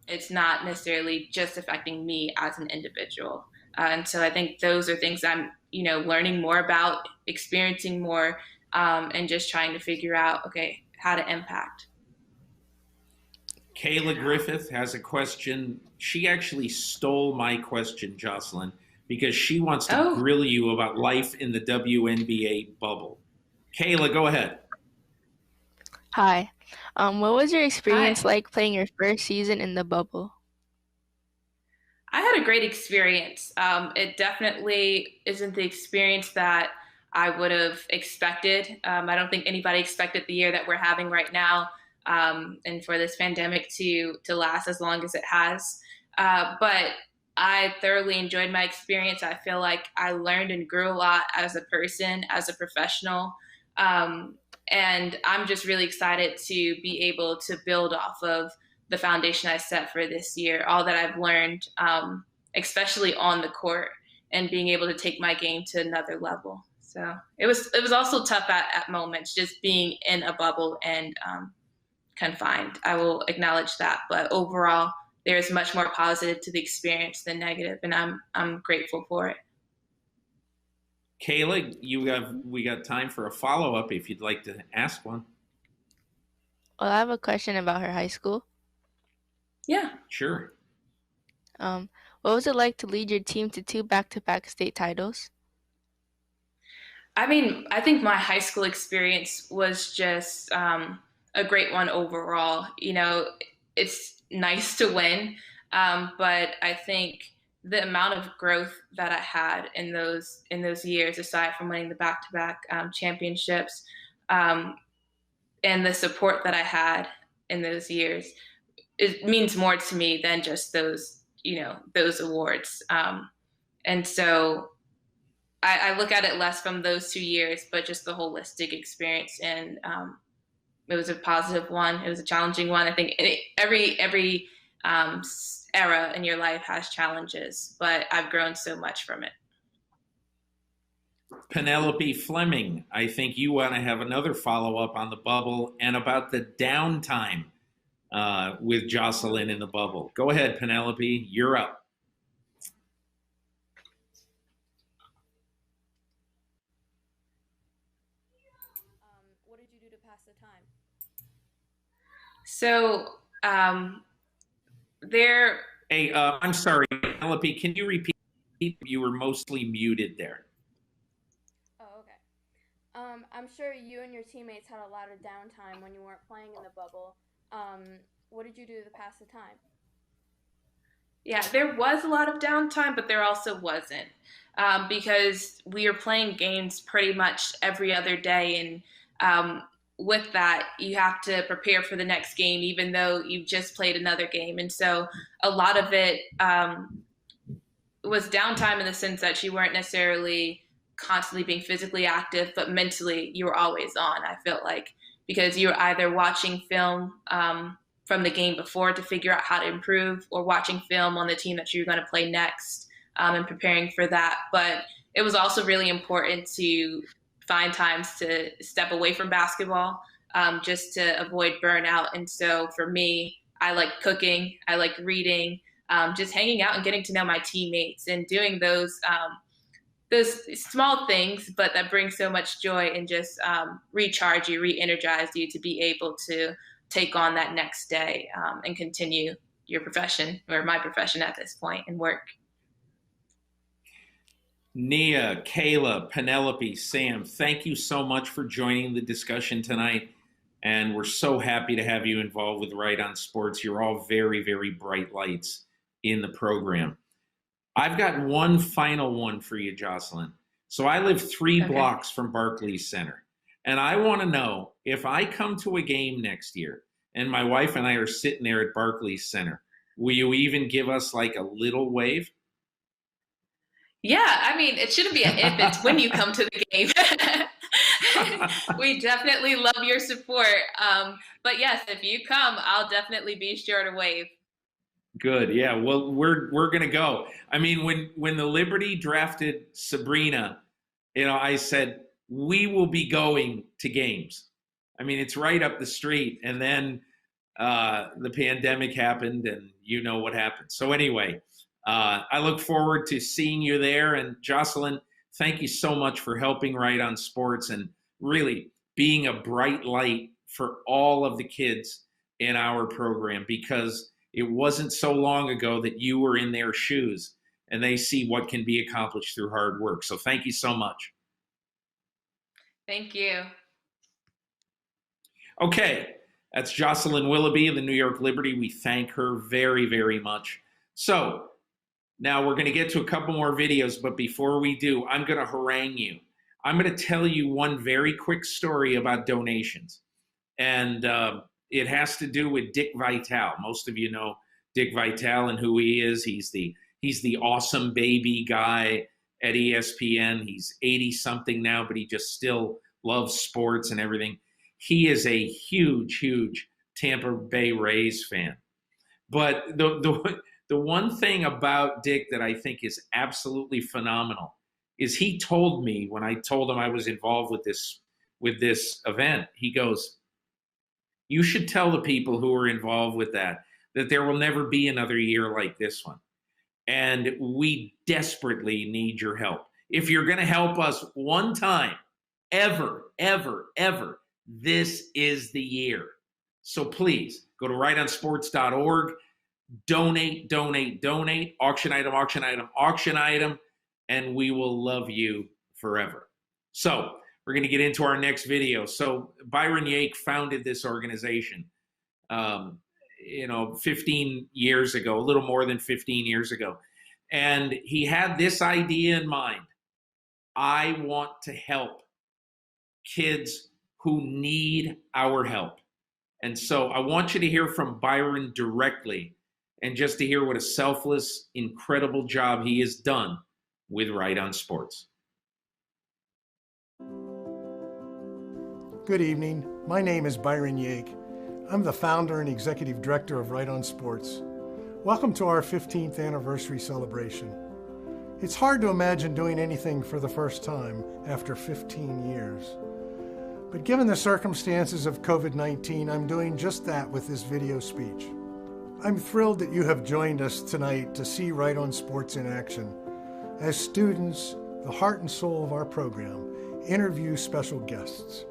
it's not necessarily just affecting me as an individual. And so I think those are things I'm, learning more about, experiencing more, and just trying to figure out, okay, how to impact. Kayla Griffith has a question. She actually stole my question, Jocelyn, because she wants to grill you about life in the WNBA bubble. Kayla, go ahead. Hi. What was your experience like playing your first season in the bubble? I had a great experience. It definitely isn't the experience that I would have expected. I don't think anybody expected the year that we're having right now, and for this pandemic to last as long as it has. But I thoroughly enjoyed my experience. I feel like I learned and grew a lot as a person, as a professional. And I'm just really excited to be able to build off of the foundation I set for this year, all that I've learned, especially on the court, and being able to take my game to another level. So it was also tough at moments, just being in a bubble and confined. I will acknowledge that, but overall, there's much more positive to the experience than negative, and I'm grateful for it. Kayla, we got time for a follow-up if you'd like to ask one. Well, I have a question about her high school. Yeah. Sure. What was it like to lead your team to 2 back-to-back state titles? I mean, I think my high school experience was just a great one overall. It's nice to win, but I think the amount of growth that I had in those years, aside from winning the back-to-back championships, and the support that I had in those years, it means more to me than just those awards. And so I look at it less from those 2 years, but just the holistic experience. And it was a positive one. It was a challenging one. I think every era in your life has challenges, but I've grown so much from it. Penelope Fleming, I think you want to have another follow-up on the bubble and about the downtime with Jocelyn in the bubble. Go ahead, Penelope. You're up. What did you do to pass the time? So There. Hey, I'm sorry, Penelope, can you repeat? You were mostly muted there. Oh, okay. I'm sure you and your teammates had a lot of downtime when you weren't playing in the bubble. What did you do to pass the time? Yeah, there was a lot of downtime, but there also wasn't, because we were playing games pretty much every other day. And with that, you have to prepare for the next game, even though you've just played another game. And so a lot of it was downtime in the sense that you weren't necessarily constantly being physically active, but mentally you were always on, I felt like, because you were either watching film from the game before to figure out how to improve, or watching film on the team that you're going to play next, and preparing for that. But it was also really important to find times to step away from basketball, just to avoid burnout. And so for me, I like cooking, I like reading, just hanging out and getting to know my teammates and doing those small things, but that bring so much joy and just recharge you, re-energize you to be able to take on that next day, and continue your profession, or my profession at this point, and work. Nia, Kayla, Penelope, Sam, thank you so much for joining the discussion tonight. And we're so happy to have you involved with Right on Sports. You're all very, very bright lights in the program. I've got one final one for you, Jocelyn. So I live 3 blocks from Barclays Center. And I want to know, if I come to a game next year and my wife and I are sitting there at Barclays Center, will you even give us like a little wave? Yeah, I mean, it shouldn't be an if, it's when you come to the game. We definitely love your support. But yes, if you come, I'll definitely be sure to wave. Good. Yeah. Well, we're going to go. I mean, when the Liberty drafted Sabrina, I said, we will be going to games. I mean, it's right up the street. And then the pandemic happened, and you know what happened. So anyway, I look forward to seeing you there. And Jocelyn, thank you so much for helping Right on Sports and really being a bright light for all of the kids in our program, because it wasn't so long ago that you were in their shoes and they see what can be accomplished through hard work. So thank you so much. Thank you. Okay, that's Jocelyn Willoughby of the New York Liberty. We thank her very, very much. So now we're going to get to a couple more videos, but before we do, I'm going to harangue you. I'm going to tell you one very quick story about donations. And it has to do with Dick Vitale. Most of you know Dick Vitale and who he is. He's the awesome baby guy at ESPN. He's 80-something now, but he just still loves sports and everything. He is a huge, huge Tampa Bay Rays fan. But the one thing about Dick that I think is absolutely phenomenal is he told me, when I told him I was involved with this event, he goes, you should tell the people who are involved with that there will never be another year like this one. And we desperately need your help. If you're going to help us one time, ever, ever, ever, this is the year. So please go to rightonsports.org, donate, donate, donate, auction item, auction item, auction item, and we will love you forever. So we're going to get into our next video. So Byron Yake founded this organization, 15 years ago, a little more than 15 years ago. And he had this idea in mind. I want to help kids who need our help. And so I want you to hear from Byron directly, and just to hear what a selfless, incredible job he has done with Right on Sports. Good evening. My name is Byron Yake. I'm the founder and executive director of Right on Sports. Welcome to our 15th anniversary celebration. It's hard to imagine doing anything for the first time after 15 years. But given the circumstances of COVID-19, I'm doing just that with this video speech. I'm thrilled that you have joined us tonight to see Right on Sports in action. As students, the heart and soul of our program, interview special guests.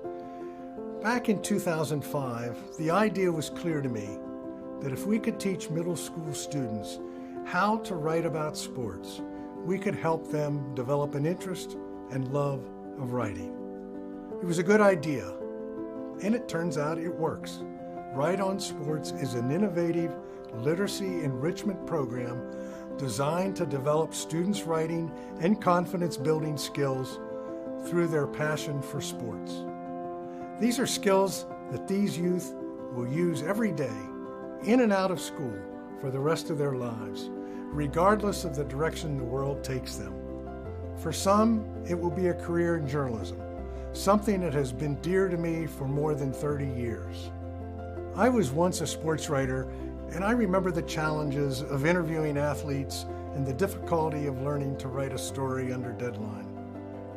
Back in 2005, the idea was clear to me. that if we could teach middle school students how to write about sports, we could help them develop an interest and love of writing. It was a good idea, and it turns out it works. Write on Sports is an innovative literacy enrichment program designed to develop students' writing and confidence-building skills through their passion for sports. These are skills that these youth will use every day, in and out of school, for the rest of their lives, regardless of the direction the world takes them. For some, it will be a career in journalism, something that has been dear to me for more than 30 years. I was once a sports writer, and I remember the challenges of interviewing athletes and the difficulty of learning to write a story under deadline.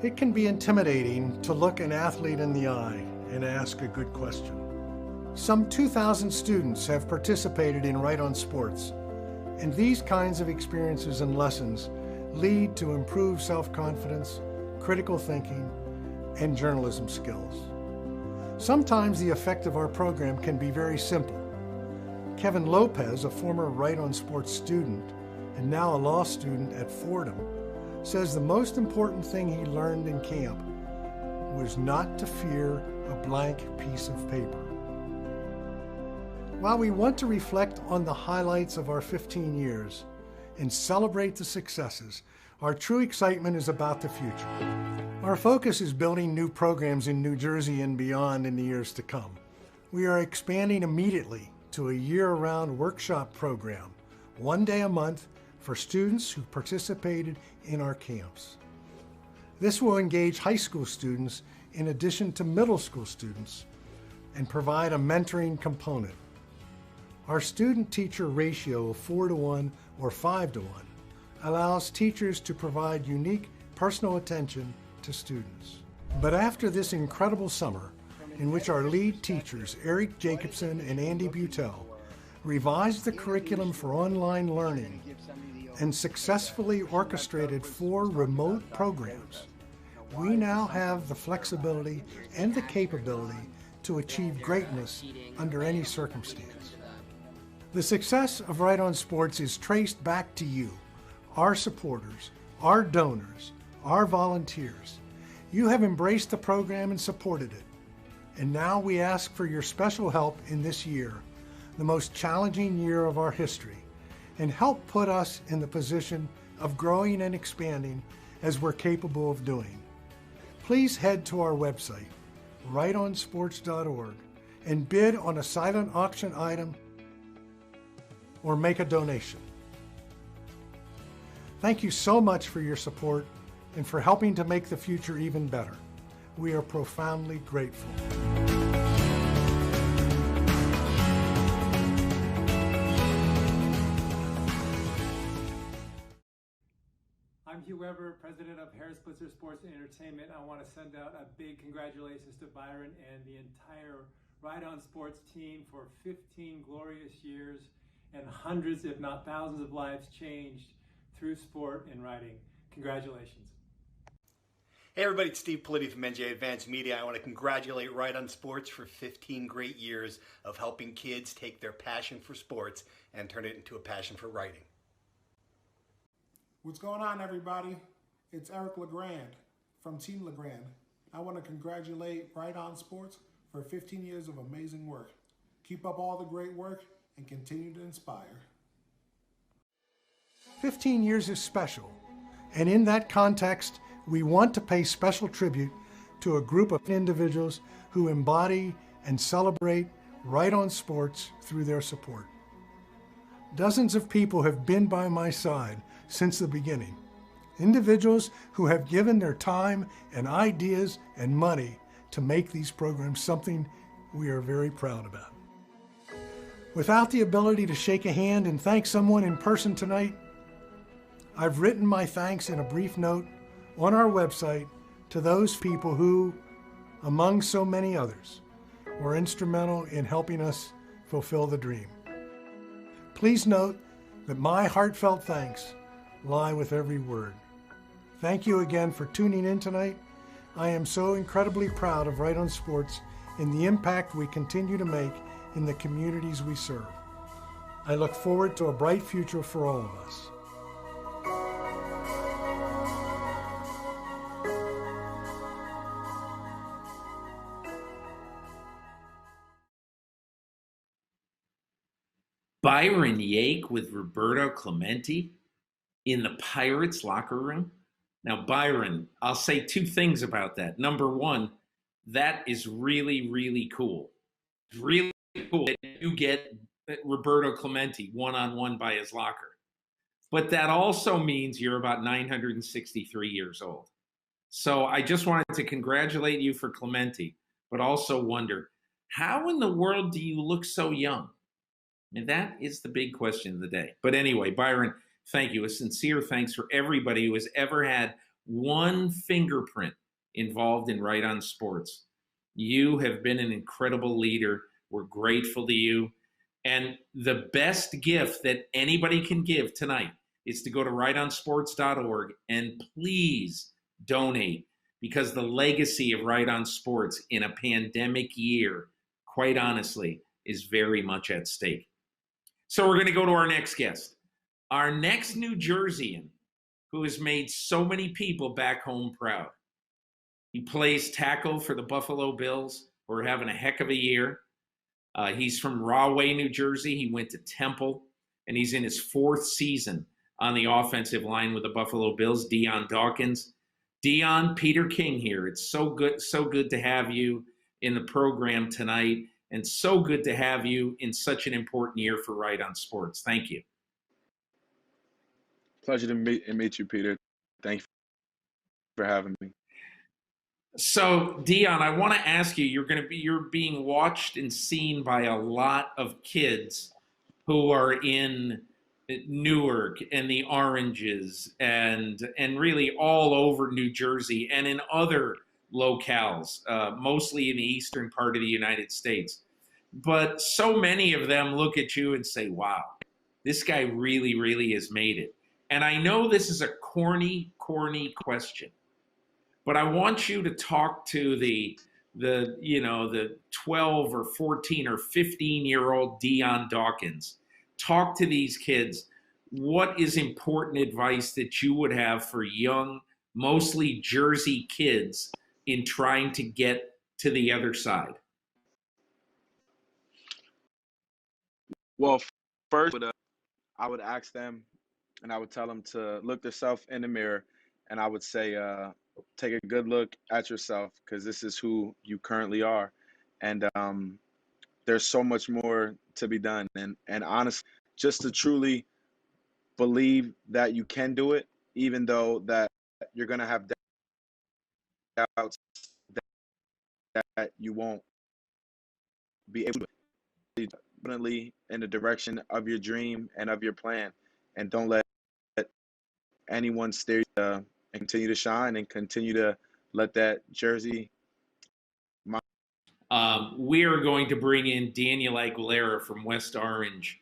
It can be intimidating to look an athlete in the eye and ask a good question. Some 2,000 students have participated in Write on Sports, and these kinds of experiences and lessons lead to improved self-confidence, critical thinking, and journalism skills. Sometimes the effect of our program can be very simple. Kevin Lopez, a former Write on Sports student and now a law student at Fordham, says the most important thing he learned in camp was not to fear a blank piece of paper. While we want to reflect on the highlights of our 15 years and celebrate the successes, our true excitement is about the future. Our focus is building new programs in New Jersey and beyond in the years to come. We are expanding immediately to a year-round workshop program, 1 day a month for students who participated in our camps. This will engage high school students in addition to middle school students and provide a mentoring component. Our student-teacher ratio of 4-to-1 or 5-to-1 allows teachers to provide unique personal attention to students. But after this incredible summer, in which our lead teachers, Eric Jacobson and Andy Butel, revised the curriculum for online learning and successfully orchestrated 4 remote programs, we now have the flexibility and the capability to achieve greatness under any circumstance. The success of Write on Sports is traced back to you, our supporters, our donors, our volunteers. You have embraced the program and supported it. And now we ask for your special help in this year, the most challenging year of our history, and help put us in the position of growing and expanding as we're capable of doing. Please head to our website, writeonsports.org, and bid on a silent auction item or make a donation. Thank you so much for your support and for helping to make the future even better. We are profoundly grateful. I'm Hugh Weber, president of Harris Blitzer Sports and Entertainment. I want to send out a big congratulations to Byron and the entire Write on Sports team for 15 glorious years and hundreds, if not thousands, of lives changed through sport and writing. Congratulations. Hey everybody, it's Steve Politti from NJ Advanced Media. I want to congratulate Write on Sports for 15 great years of helping kids take their passion for sports and turn it into a passion for writing. What's going on, everybody? It's Eric LeGrand from Team LeGrand. I want to congratulate Write on Sports for 15 years of amazing work. Keep up all the great work and continue to inspire. 15 years is special, and in that context, we want to pay special tribute to a group of individuals who embody and celebrate Write on Sports through their support. Dozens of people have been by my side since the beginning. Individuals who have given their time and ideas and money to make these programs something we are very proud about. Without the ability to shake a hand and thank someone in person tonight, I've written my thanks in a brief note on our website to those people who, among so many others, were instrumental in helping us fulfill the dream. Please note that my heartfelt thanks lie with every word. Thank you again for tuning in tonight. I am so incredibly proud of Write on Sports and the impact we continue to make in the communities we serve. I look forward to a bright future for all of us. Byron Yake with Roberto Clemente in the Pirates locker room. Now, Byron, I'll say two things about that. Number one, that is really, really cool. It's really cool that you get Roberto Clemente one-on-one by his locker. But that also means you're about 963 years old. So I just wanted to congratulate you for Clemente, but also wonder, how in the world do you look so young? And that is the big question of the day. But anyway, Byron, thank you. A sincere thanks for everybody who has ever had one fingerprint involved in Right on Sports. You have been an incredible leader. We're grateful to you. And the best gift that anybody can give tonight is to go to rightonsports.org and please donate, because the legacy of Right on Sports in a pandemic year, quite honestly, is very much at stake. So we're going to go to our next guest. Our next New Jerseyan, who has made so many people back home proud. He plays tackle for the Buffalo Bills, who are having a heck of a year. He's from Rahway, New Jersey. He went to Temple, and he's in his fourth season on the offensive line with the Buffalo Bills, Dion Dawkins. Dion, Peter King here. It's so good to have you in the program tonight, and so good to have you in such an important year for Right on Sports. Thank you. Pleasure to meet you, Peter. Thank you for having me. So, Dion, I want to ask you, you're being watched and seen by a lot of kids who are in Newark and the Oranges and really all over New Jersey and in other locales, mostly in the eastern part of the United States. But so many of them look at you and say, wow, this guy really, really has made it. And I know this is a corny question, but I want you to talk to the 12 or 14 or 15-year-old Dion Dawkins. Talk to these kids. What is important advice that you would have for young, mostly Jersey kids in trying to get to the other side? Well, first, I would ask them, and I would tell them to look themselves in the mirror, and I would say, take a good look at yourself, because this is who you currently are. And there's so much more to be done. And honestly, just to truly believe that you can do it, even though that you're going to have doubts that you won't be able to definitely in the direction of your dream and of your plan. And don't let anyone steer you and continue to shine and continue to let that jersey. We are going to bring in Daniel Aguilera from West Orange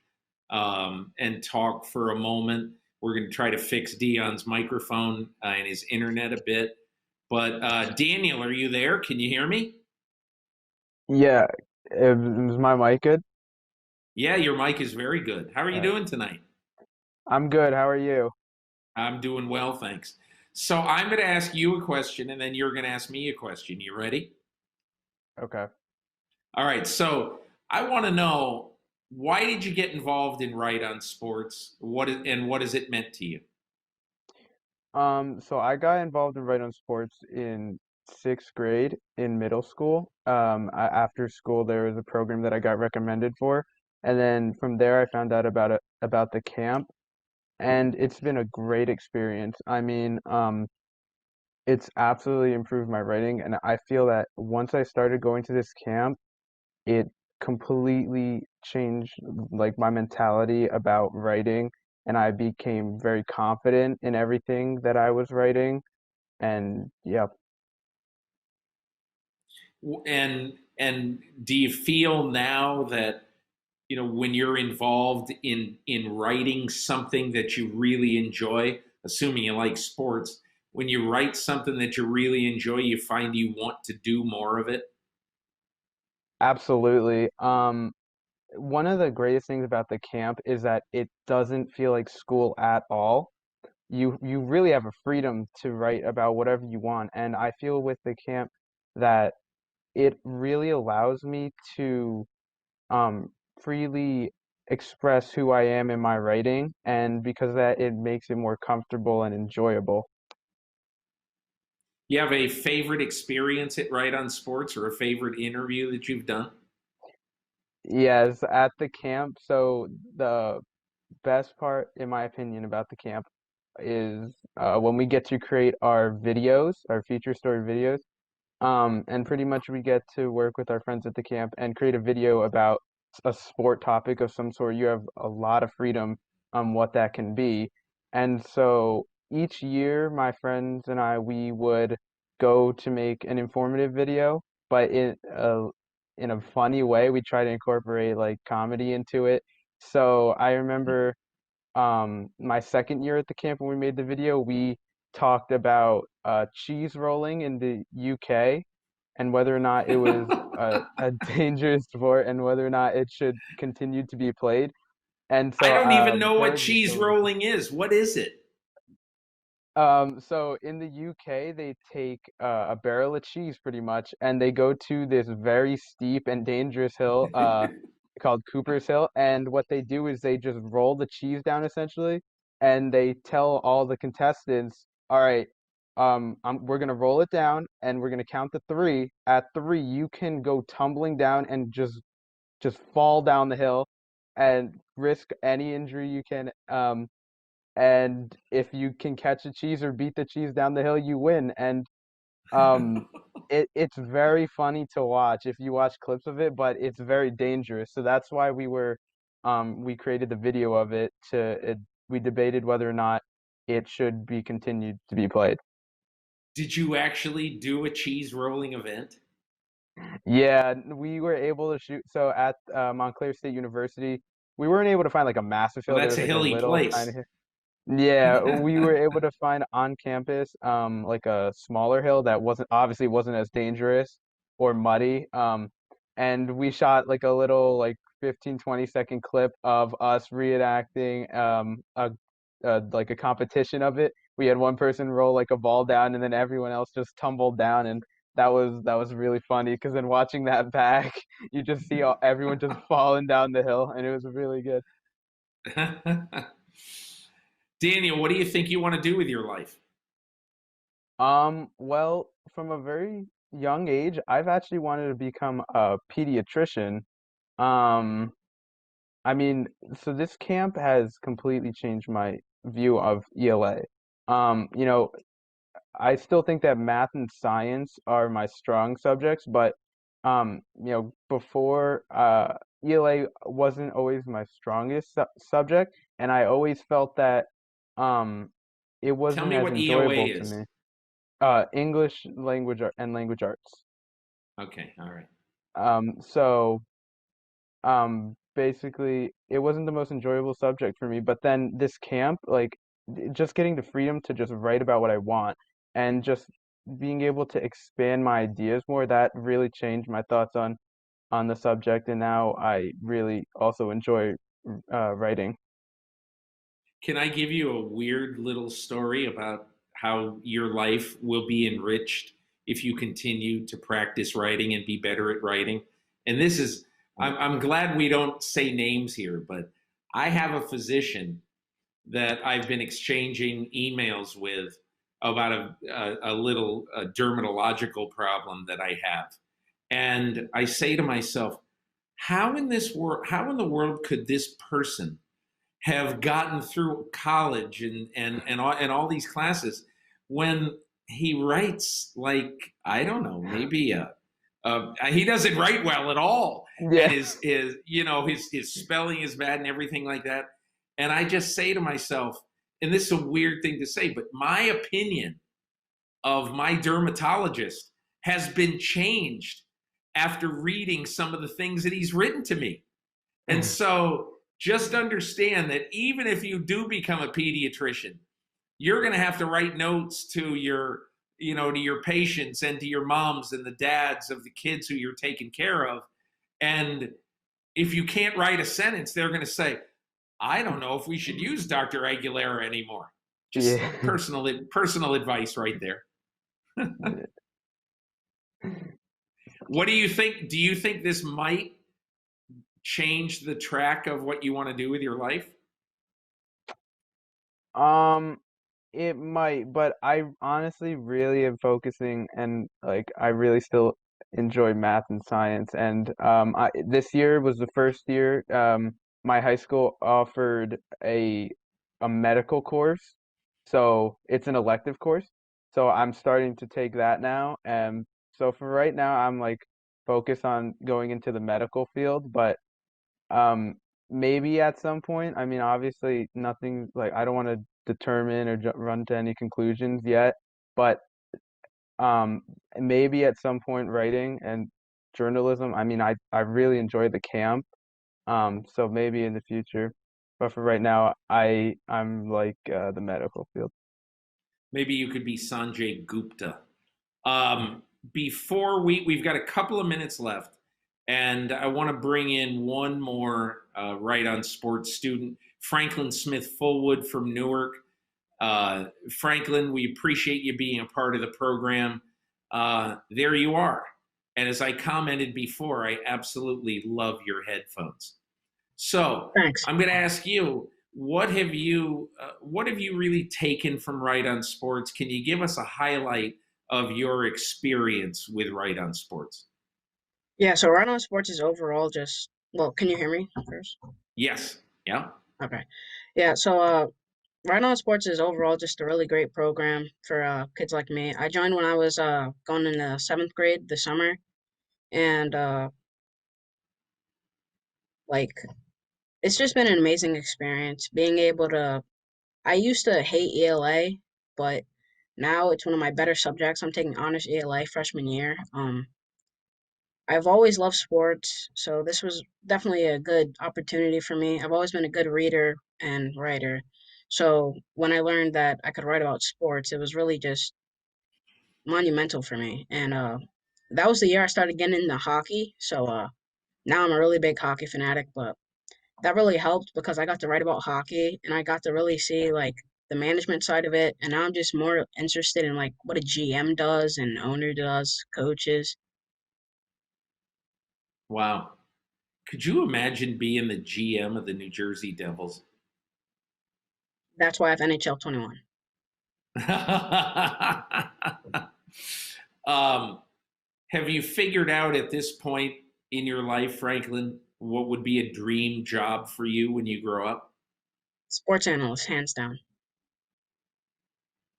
and talk for a moment. We're going to try to fix Dion's microphone and his internet a bit. But Daniel, are you there? Can you hear me? Yeah. Is my mic good? Yeah, your mic is very good. How are you doing tonight? I'm good. How are you? I'm doing well, thanks. So I'm going to ask you a question, and then you're going to ask me a question. You ready? Okay. All right. So I want to know, why did you get involved in Right on Sports? What has it meant to you? So I got involved in Right on Sports in 6th grade in middle school. After school, there was a program that I got recommended for, and then from there I found out about the camp, and it's been a great experience. I mean, it's absolutely improved my writing, and I feel that once I started going to this camp, it completely changed like my mentality about writing, and I became very confident in everything that I was writing. And yeah. And do you feel now that, when you're involved in writing something that you really enjoy, assuming you like sports, when you write something that you really enjoy, you find you want to do more of it? Absolutely. one of the greatest things about the camp is that it doesn't feel like school at all. You really have a freedom to write about whatever you want, and I feel with the camp that it really allows me to freely express who I am in my writing, and because of that, it makes it more comfortable and enjoyable. You have a favorite experience at Right on Sports or a favorite interview that you've done? Yes, at the camp. So the best part, in my opinion, about the camp is when we get to create our videos, our feature story videos. And pretty much we get to work with our friends at the camp and create a video about a sport topic of some sort. You have a lot of freedom on what that can be. And so each year, my friends and I, we would go to make an informative video, but in a funny way. We try to incorporate like comedy into it. So I remember my second year at the camp when we made the video, we talked about cheese rolling in the UK and whether or not it was a dangerous sport and whether or not it should continue to be played. And so I don't even know there what was this cheese story. rolling is. What is it? So in the UK, they take a barrel of cheese pretty much, and they go to this very steep and dangerous hill called Cooper's Hill. And what they do is they just roll the cheese down essentially, and they tell all the contestants, "All right, we're gonna roll it down, and we're gonna count to three. At three, you can go tumbling down and just fall down the hill, and risk any injury you can. And if you can catch a cheese or beat the cheese down the hill, you win." And um, it's very funny to watch if you watch clips of it, but it's very dangerous. So that's why we created the video of it we debated whether or not it should be continued to be played. Did you actually do a cheese rolling event? Yeah, we were able to shoot. So at Montclair State University, we weren't able to find like a massive Well, hill. There that's was a like a hilly little place. tiny hill. Yeah, we were able to find on campus like a smaller hill that wasn't as dangerous or muddy. And we shot like a little like 15-20 second clip of us reenacting like a competition of it. We had one person roll like a ball down and then everyone else just tumbled down, and that was really funny because then watching that back, you just see everyone just falling down the hill, and it was really good. Daniel, what do you think you want to do with your life? Well, from a very young age, I've actually wanted to become a pediatrician. Um, I mean, so this camp has completely changed my view of ELA. You know, I still think that math and science are my strong subjects, but before ELA wasn't always my strongest subject, and I always felt that um it Tell wasn't me as what ELA enjoyable to is. me. English language and language arts. Okay, all right. So basically it wasn't the most enjoyable subject for me, but then this camp, like just getting the freedom to just write about what I want and just being able to expand my ideas more, that really changed my thoughts on the subject, and now I really also enjoy writing. Can I give you a weird little story about how your life will be enriched if you continue to practice writing and be better at writing? And this is, I'm glad we don't say names here, but I have a physician that I've been exchanging emails with about a little dermatological problem that I have. And I say to myself, how in the world could this person have gotten through college and all these classes when he writes like, I don't know, maybe he doesn't write well at all. Yeah. And his spelling is bad and everything like that. And I just say to myself, and this is a weird thing to say, but my opinion of my dermatologist has been changed after reading some of the things that he's written to me. And so just understand that even if you do become a pediatrician, you're going to have to write notes to your patients and to your moms and the dads of the kids who you're taking care of. And if you can't write a sentence, they're going to say, I don't know if we should use Dr. Aguilera anymore. Just personal advice right there. What do you think? Do you think this might change the track of what you want to do with your life? It might, but I honestly really am focusing, and like I really still enjoy math and science. And this year was the first year my high school offered a medical course, so it's an elective course. So I'm starting to take that now, and so for right now, I'm like focused on going into the medical field, but um, maybe at some point. I mean, obviously, nothing like I don't want to determine or run to any conclusions yet, but um, maybe at some point, writing and journalism. I mean, I really enjoy the camp, so maybe in the future. But for right now, I'm like the medical field. Maybe you could be Sanjay Gupta. Before we've got a couple of minutes left, and I want to bring in one more Right on Sports student, Franklin Smith Fullwood from Newark. Franklin, we appreciate you being a part of the program. There you are. And as I commented before, I absolutely love your headphones. So thanks. I'm going to ask you, what have you really taken from Right on Sports? Can you give us a highlight of your experience with Right on Sports? Yeah, so Right on Sports is overall just, well, can you hear me first? Yes. Yeah. Okay. Yeah, so Right on Sports is overall just a really great program for kids like me. I joined when I was going in the 7th grade this summer, and like it's just been an amazing experience being able to. I used to hate ELA, but now it's one of my better subjects. I'm taking honors ELA freshman year. I've always loved sports, so this was definitely a good opportunity for me. I've always been a good reader and writer. So when I learned that I could write about sports, it was really just monumental for me. And that was the year I started getting into hockey. So now I'm a really big hockey fanatic, but that really helped because I got to write about hockey and I got to really see like the management side of it. And now I'm just more interested in like what a GM does and owner does, coaches. Wow. Could you imagine being the GM of the New Jersey Devils? That's why I have NHL 21. Have you figured out at this point in your life, Franklin, what would be a dream job for you when you grow up? Sports analyst, hands down.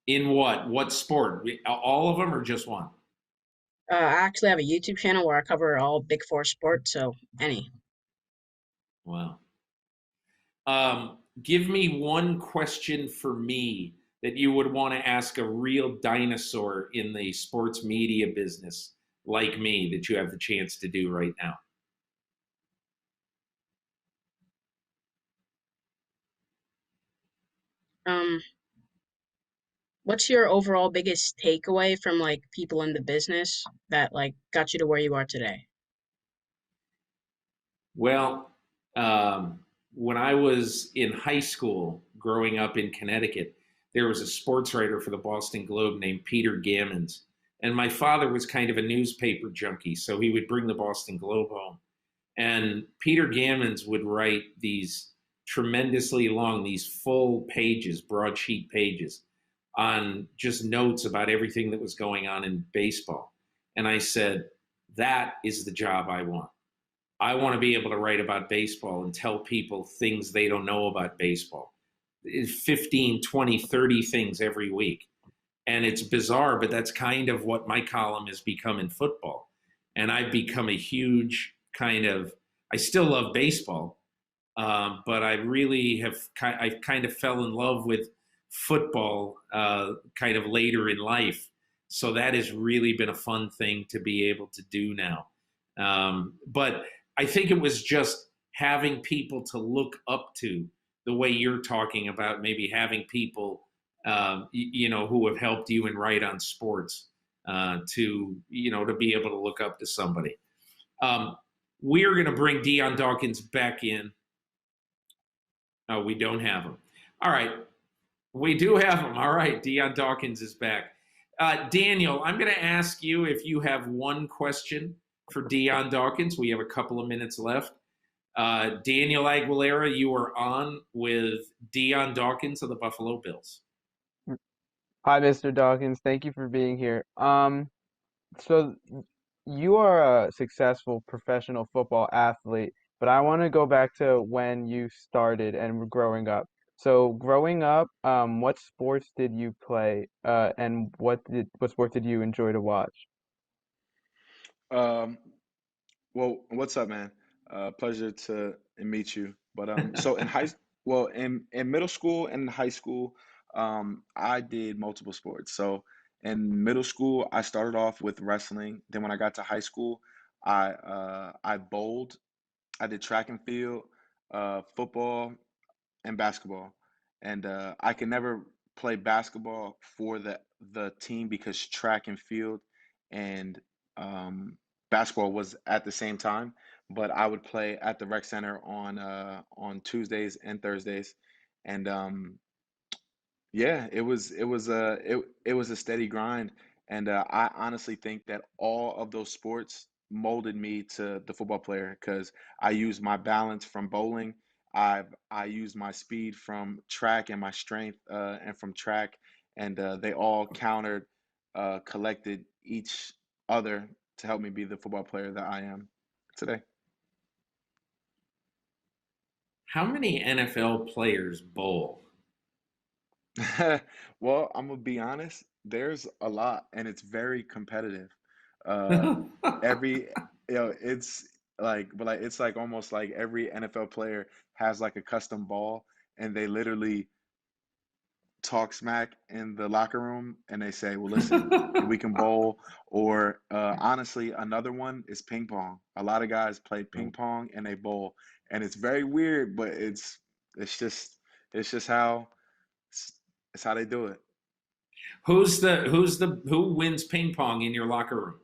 In what? What sport? All of them or just one? I actually have a YouTube channel where I cover all Big Four sports, so any. Wow. Give me one question for me that you would want to ask a real dinosaur in the sports media business like me that you have the chance to do right now. What's your overall biggest takeaway from like people in the business that like got you to where you are today? Well, when I was in high school, growing up in Connecticut, there was a sports writer for the Boston Globe named Peter Gammons. And my father was kind of a newspaper junkie, so he would bring the Boston Globe home. And Peter Gammons would write these tremendously long, these full pages, broadsheet pages, on just notes about everything that was going on in baseball. And I said, that is the job I want. I want to be able to write about baseball and tell people things they don't know about baseball. 15, 20, 30 things every week. And it's bizarre, but that's kind of what my column has become in football. And I've become a huge I still love baseball, but I really I kind of fell in love with football kind of later in life. So that has really been a fun thing to be able to do now. But I think it was just having people to look up to the way you're talking about, maybe having people, who have helped you and Right on Sports to be able to look up to somebody. We are going to bring Dion Dawkins back in. Oh, we don't have him. All right. We do have him. All right. Dion Dawkins is back. Daniel, I'm going to ask you if you have one question for Dion Dawkins. We have a couple of minutes left. Daniel Aguilera, you are on with Dion Dawkins of the Buffalo Bills. Hi, Mr. Dawkins. Thank you for being here. So you are a successful professional football athlete, but I want to go back to when you started and were growing up. So growing up, what sports did you play, and what sport did you enjoy to watch? Um, well, what's up, man? Pleasure to meet you. But so in middle school and high school, I did multiple sports. So in middle school, I started off with wrestling. Then when I got to high school, I bowled. I did track and field, football, and basketball. And I could never play basketball for the team because track and field and basketball was at the same time. But I would play at the rec center on Tuesdays and Thursdays, and yeah, it was a steady grind, and I honestly think that all of those sports molded me to the football player because I used my balance from bowling. I used my speed from track and my strength and from track, and they all countered, collected each other to help me be the football player that I am today. How many NFL players bowl? Well, I'm gonna be honest, there's a lot and it's very competitive. Uh every it's like it's like almost like every NFL player has like a custom ball and they literally talk smack in the locker room and they say, well, listen, we can bowl. Or honestly, another one is ping pong. A lot of guys play ping pong and they bowl. And it's very weird, but it's just it's just how it's how they do it. Who wins ping pong in your locker room?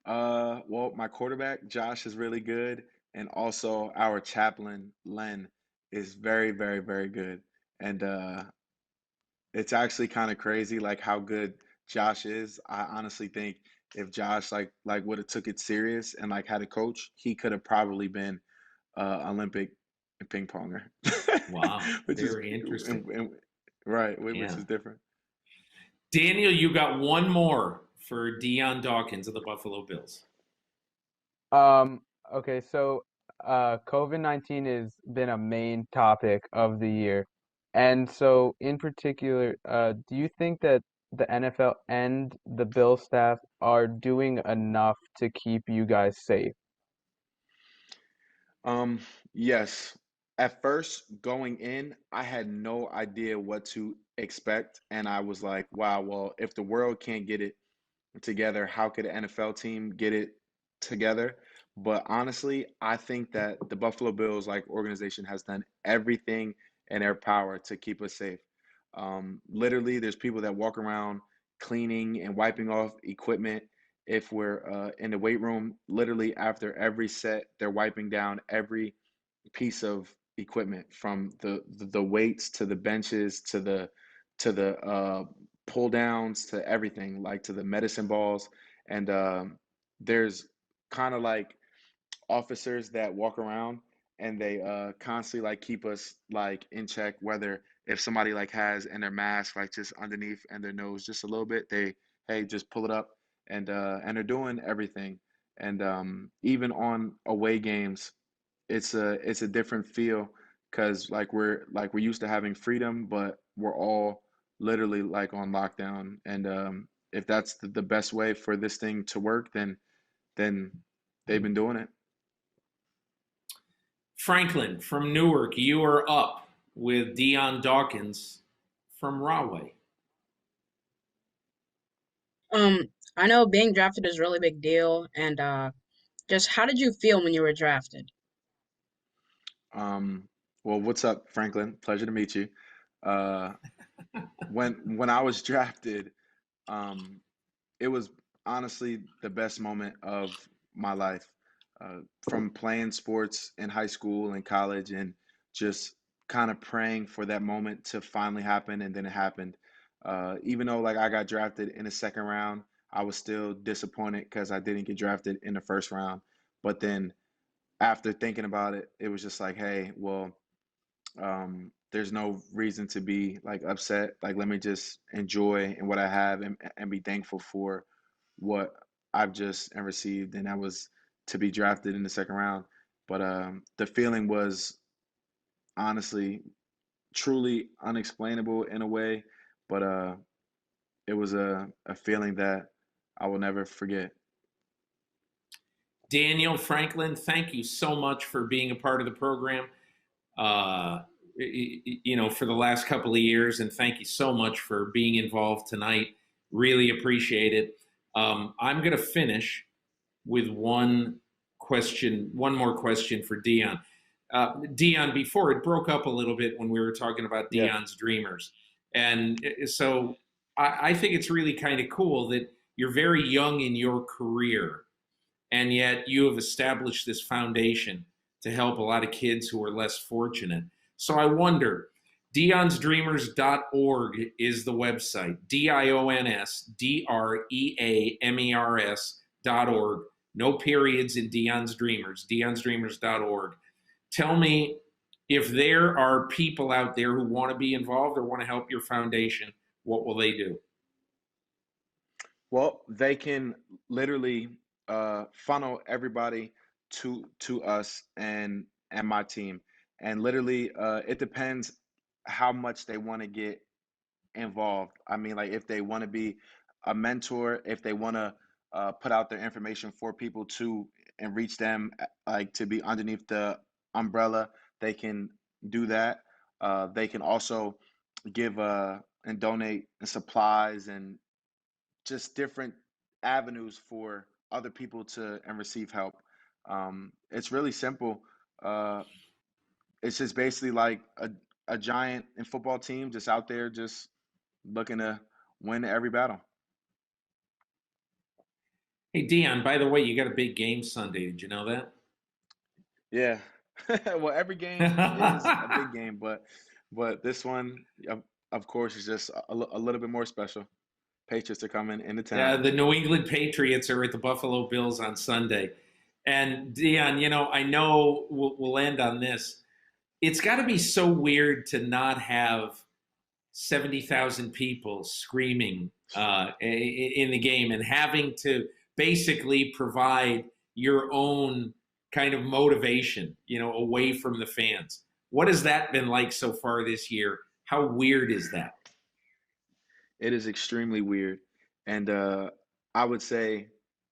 Well, my quarterback, Josh, is really good. And also our chaplain, Len, is very, very, very good. And it's actually kind of crazy like how good Josh is. I honestly think if Josh like would have took it serious and like had a coach, he could have probably been Olympic ping ponger. Wow, which is very interesting. right, which Yeah. is different. Daniel, you got one more for Dion Dawkins of the Buffalo Bills. Okay, so COVID-19 has been a main topic of the year. And so in particular, do you think that the NFL and the Bill staff are doing enough to keep you guys safe? Um, yes. At first, going in, I had no idea what to expect, and I was like, wow, well, if the world can't get it together, how could an NFL team get it together? But honestly, I think that the Buffalo Bills, like organization, has done everything in their power to keep us safe. Literally, there's people that walk around cleaning and wiping off equipment. If we're in the weight room, literally after every set, they're wiping down every piece of equipment from the weights to the benches to the pull downs to everything, like to the medicine balls. And there's kind of like officers that walk around and they constantly like keep us like in check, whether if somebody like has in their mask like just underneath and their nose just a little bit, they hey just pull it up, and they're doing everything. And even on away games, it's a different feel because like we're used to having freedom, but we're all literally like on lockdown. And if that's the best way for this thing to work, then they've been doing it. Franklin from Newark, you are up with Dion Dawkins from Rahway. I know being drafted is a really big deal, and just how did you feel when you were drafted? Well, what's up, Franklin? Pleasure to meet you. Uh, when I was drafted, um, it was honestly the best moment of my life. from playing sports in high school and college and just kind of praying for that moment to finally happen, and then it happened. Even though like I got drafted in the second round, I was still disappointed because I didn't get drafted in the first round. But then after thinking about it, it was just like, hey, well, there's no reason to be like upset. Like, let me just enjoy and what I have, and be thankful for what I've just and received. And that was to be drafted in the second round. But the feeling was honestly, truly unexplainable in a way. But it was a feeling that I will never forget. Daniel Franklin, thank you so much for being a part of the program, for the last couple of years, and thank you so much for being involved tonight. Really appreciate it. I'm going to finish with one more question for Dion. Dion, before it broke up a little bit when we were talking about Dion's Dreamers. And so I think it's really kind of cool that you're very young in your career, and yet you have established this foundation to help a lot of kids who are less fortunate. So I wonder, DionsDreamers.org is the website, DionsDreamers.org. No periods in Dion's Dreamers, DionsDreamers.org. Tell me if there are people out there who want to be involved or want to help your foundation, what will they do? Well, they can literally funnel everybody to us and my team, and literally it depends how much they want to get involved. I mean, like if they want to be a mentor, if they want to put out their information for people to and reach them, like to be underneath the umbrella, they can do that. They can also give and donate supplies and just different avenues for other people to and receive help. It's really simple. It's just basically like a giant and football team just out there just looking to win every battle. Hey, Dion, by the way, you got a big game Sunday. Did you know that? Yeah. Well, every game is a big game, but this one, of course, is just a little bit more special. Patriots are coming into town. Yeah, the New England Patriots are at the Buffalo Bills on Sunday. And Dion, I know we'll end on this. It's got to be so weird to not have 70,000 people screaming in the game and having to basically provide your own kind of motivation, away from the fans. What has that been like so far this year? How weird is that? It is extremely weird. And I would say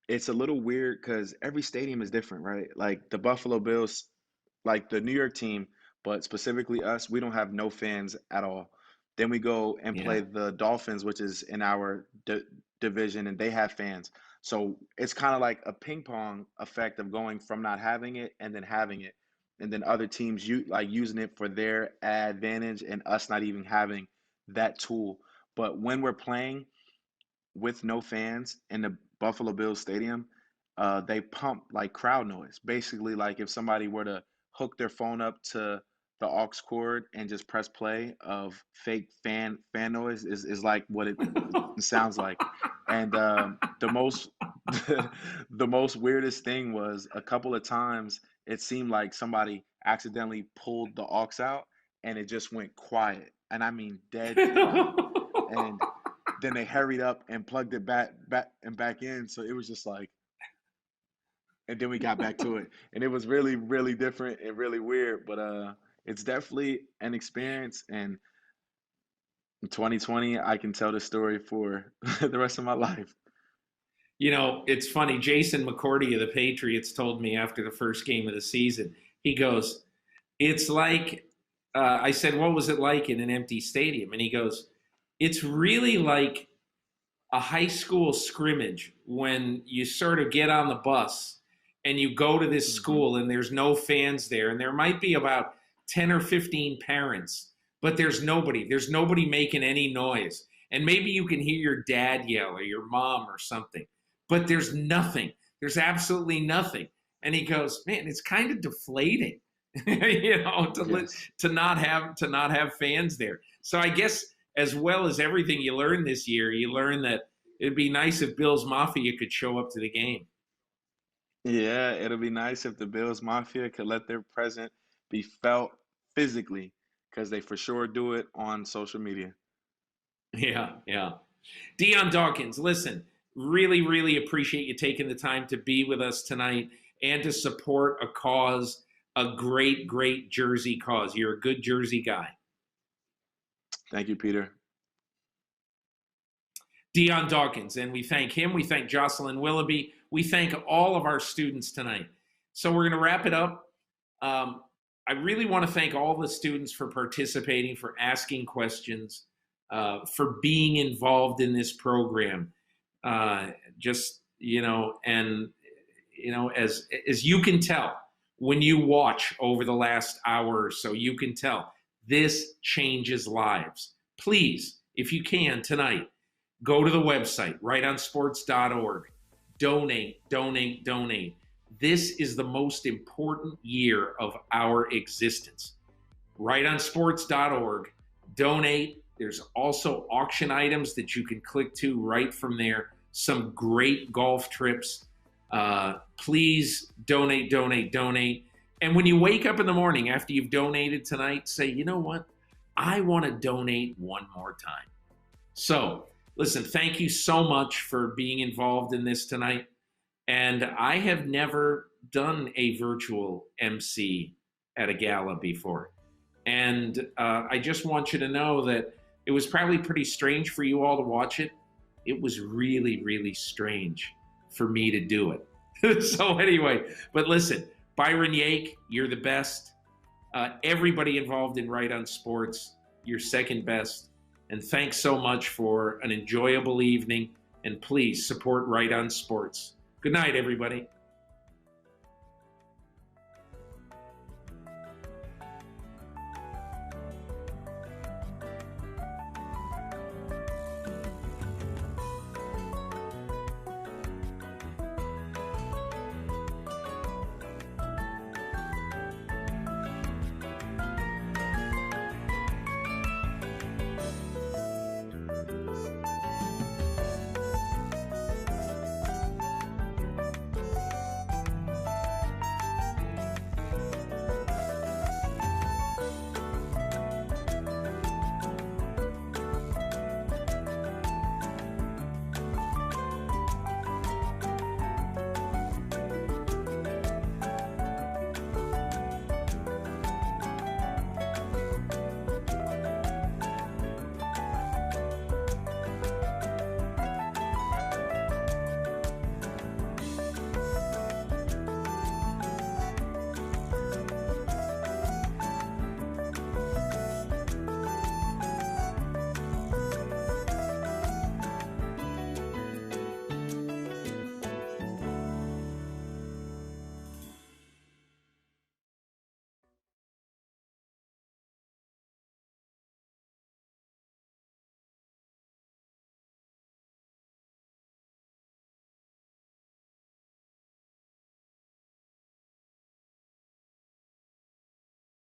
it's a little weird because every stadium is different, right? Like the Buffalo Bills, like the New York team, but specifically us, we don't have no fans at all. Then we go and play the Dolphins, which is in our division, and they have fans. So it's kind of like a ping pong effect of going from not having it and then having it. And then other teams using it for their advantage and us not even having that tool. But when we're playing with no fans in the Buffalo Bills stadium, they pump like crowd noise. Basically, like if somebody were to hook their phone up to the aux cord and just press play of fake fan noise is like what it sounds like. And the most the most weirdest thing was a couple of times it seemed like somebody accidentally pulled the aux out and it just went quiet. And I mean dead quiet. And then they hurried up and plugged it back in. So it was just like, and then we got back to it. And it was really, really different and really weird. But it's definitely an experience. And in 2020, I can tell the story for the rest of my life. It's funny. Jason McCourty of the Patriots told me after the first game of the season, he goes, it's like, I said, what was it like in an empty stadium? And he goes, it's really like a high school scrimmage when you sort of get on the bus and you go to this school and there's no fans there. And there might be about 10 or 15 parents, but there's nobody. There's nobody making any noise. And maybe you can hear your dad yell or your mom or something, but there's nothing. There's absolutely nothing. And he goes, man, it's kind of deflating, to not have fans there. So I guess as well as everything you learned this year, you learned that it'd be nice if Bills Mafia could show up to the game. Yeah, it'll be nice if the Bills Mafia could let their presence be felt physically, because they for sure do it on social media. Yeah. Dion Dawkins, listen, really, really appreciate you taking the time to be with us tonight and to support a cause, a great, great Jersey cause. You're a good Jersey guy. Thank you, Peter. Dion Dawkins, and we thank him. We thank Jocelyn Willoughby. We thank all of our students tonight. So we're going to wrap it up. I really want to thank all the students for participating, for asking questions, for being involved in this program. As you can tell, when you watch over the last hour or so, you can tell this changes lives. Please, if you can tonight, go to the website, rightonsports.org. Donate. This is the most important year of our existence. rightonsports.org. Donate. There's also auction items that you can click to right from there. Some great golf trips. Please donate. And when you wake up in the morning after you've donated tonight, say, you know what? I want to donate one more time. So, listen, thank you so much for being involved in this tonight. And I have never done a virtual MC at a gala before. And I just want you to know that it was probably pretty strange for you all to watch it. It was really, really strange for me to do it. So anyway, but listen, Byron Yake, you're the best. Everybody involved in Right on Sports, you're second best. And thanks so much for an enjoyable evening. And please support Right on Sports. Good night, everybody.